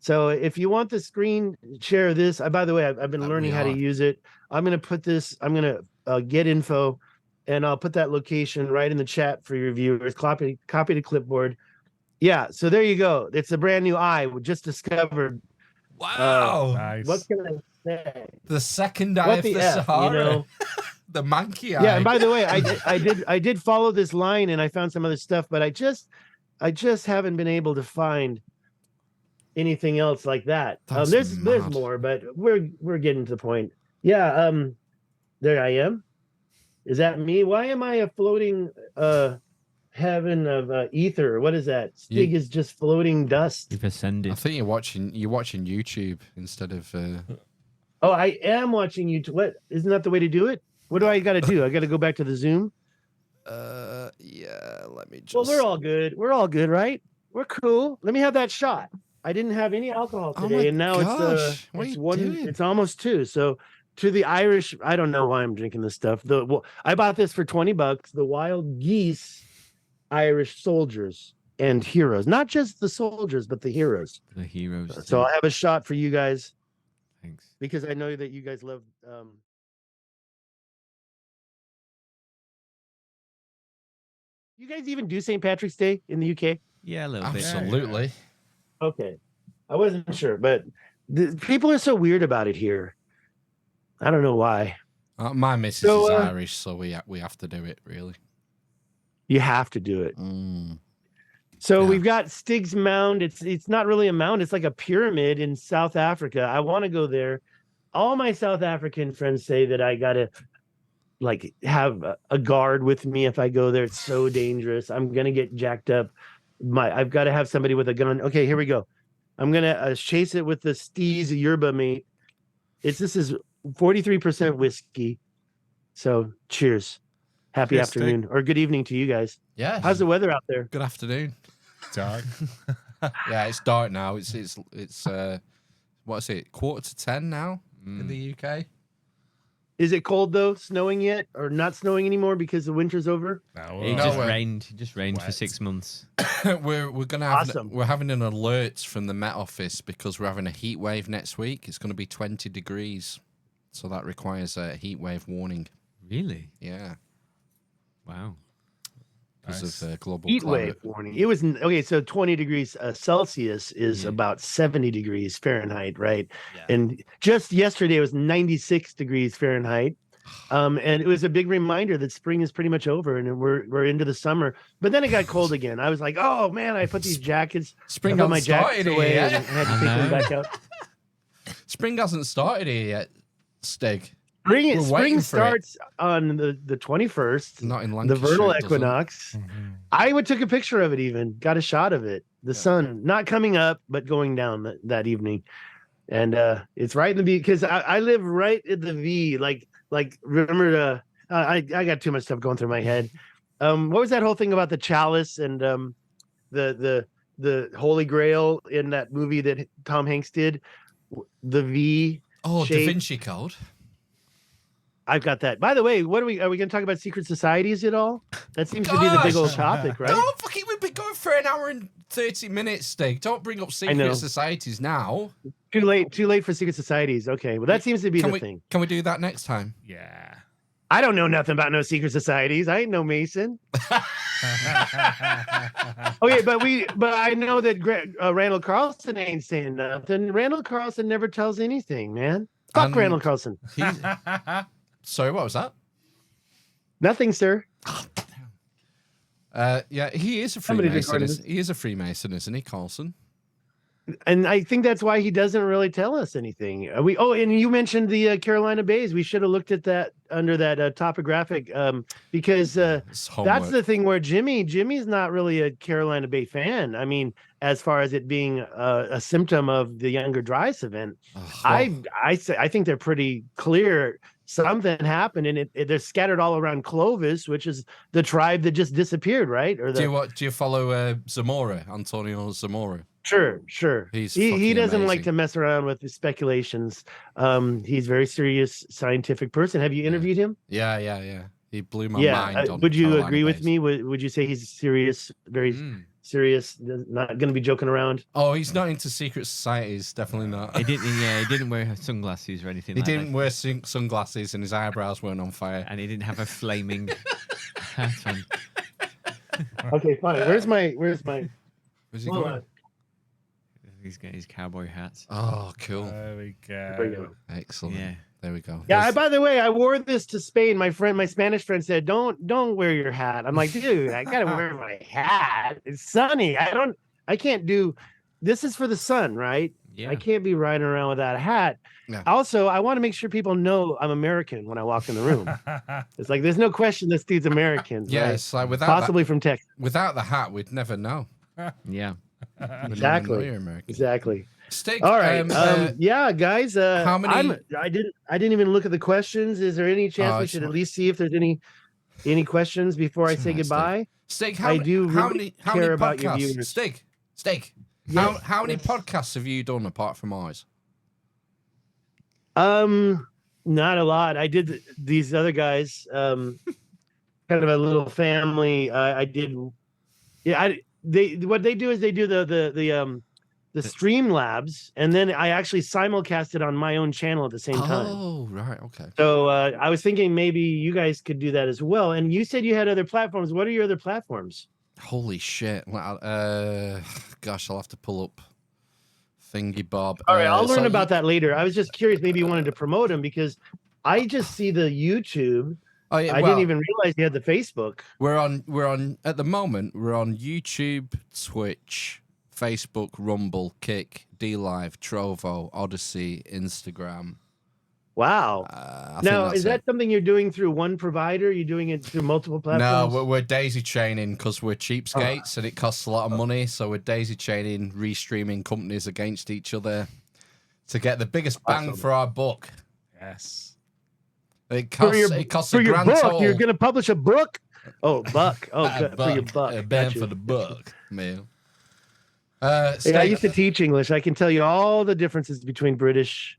So if you want the screen share this, by the way, I've been learning how to use it. I'm going to put this, I'm going to get info, and I'll put that location right in the chat for your viewers. Copy to clipboard. Yeah. So there you go. It's a brand new eye we just discovered. Wow. Nice. What can I say? The second eye of the Sahara. The monkey eye. Yeah. And by the way, I did follow this line, and I found some other stuff, but I just haven't been able to find anything else like that. There's more, but we're getting to the point. Yeah. There I am. Is that me? Why am I a floating heaven of ether? What is that? Stig is just floating dust. You've ascended. I think you're watching YouTube instead of. Oh, I am watching YouTube. What? Isn't that the way to do it? What do I got to do? I got to go back to the Zoom. Yeah. Let me just. Well, we're all good. We're all good, right? We're cool. Let me have that shot. I didn't have any alcohol today, and now it's almost 2. So to the Irish, I don't know why I'm drinking this stuff. I bought this for $20. The Wild Geese Irish soldiers and heroes, not just the soldiers, but the heroes. The heroes. So I'll have a shot for you guys. Thanks. Because I know that you guys love. You guys even do St. Patrick's Day in the UK? Yeah, a little bit. Absolutely. Okay. I wasn't sure, but people are so weird about it here. I don't know why. My missus is Irish, so we have to do it, really. You have to do it. So we've got Stig's Mound. It's not really a mound. It's like a pyramid in South Africa. I want to go there. All my South African friends say that I got to have a guard with me if I go there. It's so dangerous. I'm going to get jacked up. I've got to have somebody with a gun. Okay, here we go. I'm going to chase it with the Steez Yerba mate. This is 43% whiskey. So cheers. Happy afternoon or good evening to you guys. Yeah. How's the weather out there? Good afternoon. Dark. Yeah, it's dark now. It's what is it? 9:45 now in the UK. Is it cold though? Snowing yet, or not snowing anymore because the winter's over? No, It just rained. It just rained for wet. 6 months. we're gonna have Awesome. we're having an alert from the Met Office because we're having a heat wave next week. It's going to be 20 degrees, so that requires a heat wave warning. Really? Yeah, Wow. because of global Heat climate. wave warning. It was okay. So 20 degrees Celsius is about 70 degrees Fahrenheit, right? Yeah. And just yesterday it was 96 degrees Fahrenheit. And it was a big reminder that spring is pretty much over and we're into the summer. But then it got cold again. I was like, oh man, I put these jackets, Spring I put hasn't my jackets started away here and yet. had to take them back out. Spring hasn't started here yet, Stig. Spring waiting for it. starts on the 21st, Not in the Lancashire. vernal it doesn't. equinox. I took a picture of it, even got a shot of it. The sun not coming up, but going down that evening. And it's right in the V because I live right at the V. Like remember I got too much stuff going through my head. What was that whole thing about the chalice and the Holy Grail in that movie that Tom Hanks did? The V. Oh, shape. Da Vinci Code. I've got that. By the way, are we going to talk about secret societies at all? That seems to be the big old topic, right? No, fucking, we've been going for an hour and 30 minutes, Stig. Don't bring up know. secret societies now. Too late for secret societies. Okay, well that seems to be the thing. Can we do that next time? Yeah. I don't know nothing about no secret societies. I ain't no Mason. Okay, but I know that Randall Carlson ain't saying nothing. Randall Carlson never tells anything, man. Fuck And Randall Carlson. Sorry, what was that? Nothing, sir. Yeah, he is a Somebody Freemason. recorded this. He is a Freemason, isn't he, Carlson? And I think that's why he doesn't really tell us anything. And you mentioned the Carolina Bays. We should have looked at that under that topographic because It's that's homework. the thing where Jimmy's not really a Carolina Bay fan. I mean, as far as it being a symptom of the Younger Dryas event, I think they're pretty clear. Something happened, and they're scattered all around Clovis, which is the tribe that just disappeared, right? Or Do you follow Zamora, Antonio Zamora? Sure. He fucking doesn't like amazing. to mess around with the speculations. He's a very serious scientific person. Have you interviewed him? Yeah. He blew my mind. On Would you Carolina agree with Bays. me? Would you say he's serious, very serious, not going to be joking around? Oh, he's not into secret societies. Definitely not. He didn't wear sunglasses or anything He like didn't that. wear sunglasses, and his eyebrows weren't on fire. And he didn't have a flaming hat on. Okay, fine. Where's my? Where's he Hold going? on. He's got his cowboy hat. Oh, cool. There we There we go. go. Excellent. Yeah. There we go. Yeah. There's- By the way, I wore this to Spain. My Spanish friend said, "Don't wear your hat." I'm like, dude, I gotta wear my hat. It's sunny. I can't do. This is for the sun, right? Yeah. I can't be riding around without a hat. Yeah. Also, I want to make sure people know I'm American when I walk in the room. It's like there's no question this dude's American. yeah, right? it's like Possibly from Texas. without the hat, we'd never know. Yeah. We'd never know Exactly. you're American. Exactly. Steak. All right. Yeah, guys. how many- I didn't even look at the questions. Is there any chance Oh, we it's should not- at least see if there's any questions before I It's say all right, Steak. goodbye? Steak. I do how really many care about podcasts? your viewers. Steak. Yes, how many yes. podcasts have you done apart from ours? Not a lot. I did these other guys. Kind of a little family. I did. Yeah. What they do is they do the Streamlabs, and then I actually simulcast it on my own channel at the same time. Oh, right. Okay. So I was thinking maybe you guys could do that as well. And you said you had other platforms. What are your other platforms? Holy shit. Well, gosh, I'll have to pull up Thingy Bob. All right, I'll so learn about that later. I was just curious. Maybe you wanted to promote them because I just see the YouTube. Oh, yeah, I well, didn't even realize you had the Facebook. We're on at the moment. We're on YouTube, Twitch, Facebook, Rumble, Kick, DLive, Trovo, Odyssey, Instagram. Wow. I think Now, that's is that it. something you're doing through one provider? Are you doing it through multiple No, platforms? we're daisy chaining because we're cheapskates and it costs a lot of money. So we're daisy chaining, restreaming companies against each other to get the biggest bang Awesome. for our buck. Yes. It For costs for a your grand book, total. you're going to publish a book? Oh, buck. Oh, A good. For your buck. a bang Got you. for the buck, man. Hey, I used to teach English. I can tell you all the differences between British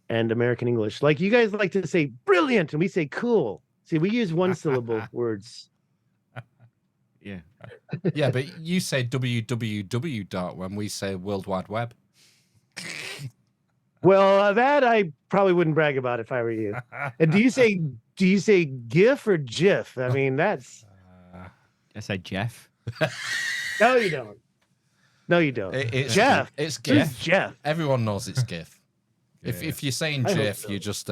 and American English. Like you guys like to say brilliant, and we say cool. See, we use one syllable words. Yeah. Yeah, but you say www dot when we say World Wide Web. Well, that I probably wouldn't brag about if I were you. And do you say GIF or GIF? I mean, that's I say Jeff. no, you don't. No, you don't. It's Jeff. It's Who's GIF. Jeff? Everyone knows it's GIF. If you're saying I hope GIF, so. you're just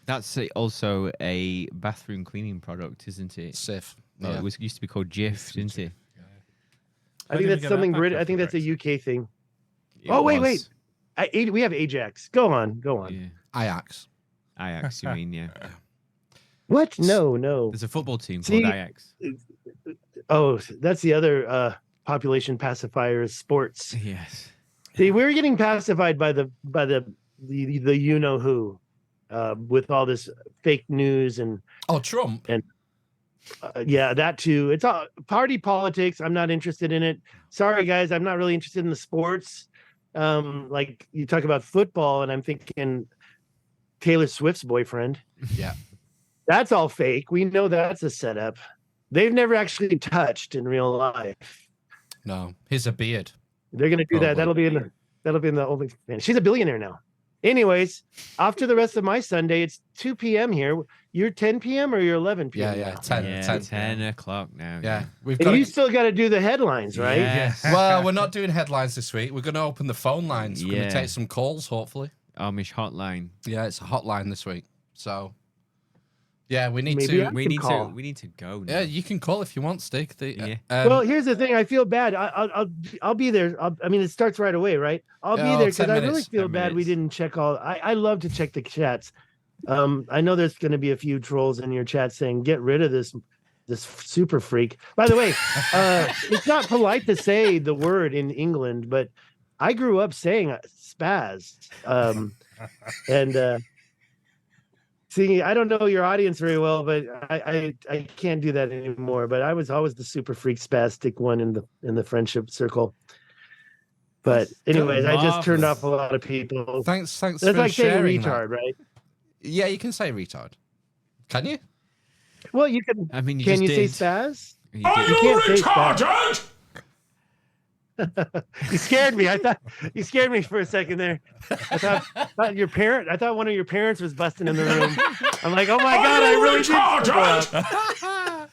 That's also a bathroom cleaning product, isn't it? Sif. Oh, Yeah. it used to be called Jif, didn't it? I think that's something British. I think that's a UK thing. It Oh, wait. was. We have Ajax. Go on. Yeah. Ajax. Ajax, you mean, yeah. What? No. There's a football team See- called Ajax. Oh, that's the other population pacifier is sports. Yes. See, we're getting pacified by the you know who, with all this fake news and Oh, Trump. yeah, that too. It's all party politics. I'm not interested in it. Sorry, guys, I'm not really interested in the sports. Like you talk about football, and I'm thinking Taylor Swift's boyfriend. Yeah. That's all fake. We know that's a setup. They've never actually touched in real life. No, he's a beard. They're gonna do that. Probably. That'll be in the only. She's a billionaire now. Anyways, after the rest of my Sunday, it's 2 p.m. here. You're 10 p.m. or you're 11 p.m. Yeah, now? 10 o'clock now. Yeah, we've And got. you still got to do the headlines, right? Yes. Well, we're not doing headlines this week. We're going to open the phone lines. We're going Yeah. to take some calls, hopefully. Amish hotline. Yeah, it's a hotline this week. So, yeah, we need Maybe to. I- We can need call. to. We need to go. Now. Yeah, you can call if you want, Stick. Yeah. Well, here's the thing. I feel bad. I'll be there. I mean, it starts right away, right? I'll Yeah, be there because 10 I really minutes, feel 10 bad we minutes. didn't check all. I love to check the chats. I know there's going to be a few trolls in your chat saying, "Get rid of this super freak." By the way, it's not polite to say the word in England, but I grew up saying spaz. And see, I don't know your audience very well, but I can't do that anymore. But I was always the super freak spastic one in the friendship circle. But anyways, I just turned off a lot of people. Thanks That's for like saying sharing retard, that. right? Yeah, you can say retard. Can you? Well, you can. I mean, Can you say did. spaz? You Are did. you can't say spaz. retarded? You scared me. I thought you scared me for a second there. I thought your parent. I thought one of your parents was busting in the room. I'm like, oh my god, I Are you really did. screw up. retarded?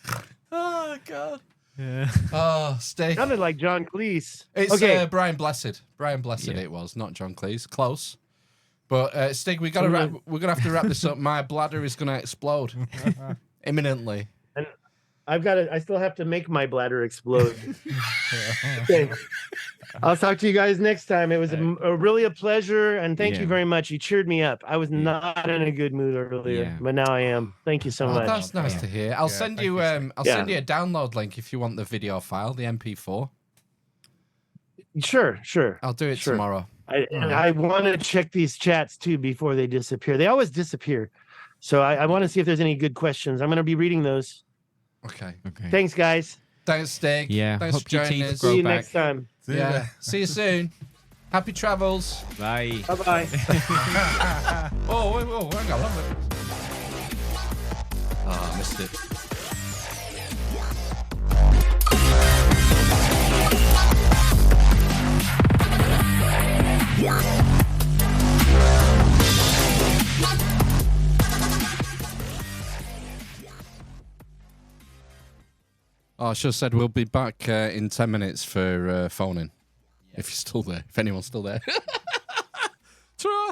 Oh, God. Yeah. Oh, Stick. Sounded like John Cleese. It's Okay. Brian Blessed. Brian Blessed Yeah. it was, not John Cleese. Close. But Stig, we're gonna have to wrap this up. My bladder is gonna explode imminently. I still have to make my bladder explode. Okay. I'll talk to you guys next time. It was really a pleasure, and thank you Yeah. very much. You cheered me up. I was not in a good mood earlier, Yeah. but now I am. Thank you so Oh, much. that's nice to hear. I'll send you I'll Yeah. send you a download link if you want the video file, the MP4. Sure. I'll do it Sure. tomorrow. I want to check these chats too before they disappear. They always disappear. So I want to see if there's any good questions. I'm going to be reading those. Okay. Okay. Thanks, guys. Thanks, Stig. Yeah, Thanks hope for your joining teeth us. grow See you back. next time. Yeah. See you soon. Happy travels. Bye. Bye-bye. Oh, wait, hang on. Oh, I missed it. Oh, I should have said we'll be back in 10 minutes for phoning. If you're still there. If anyone's still there. Ta-ra!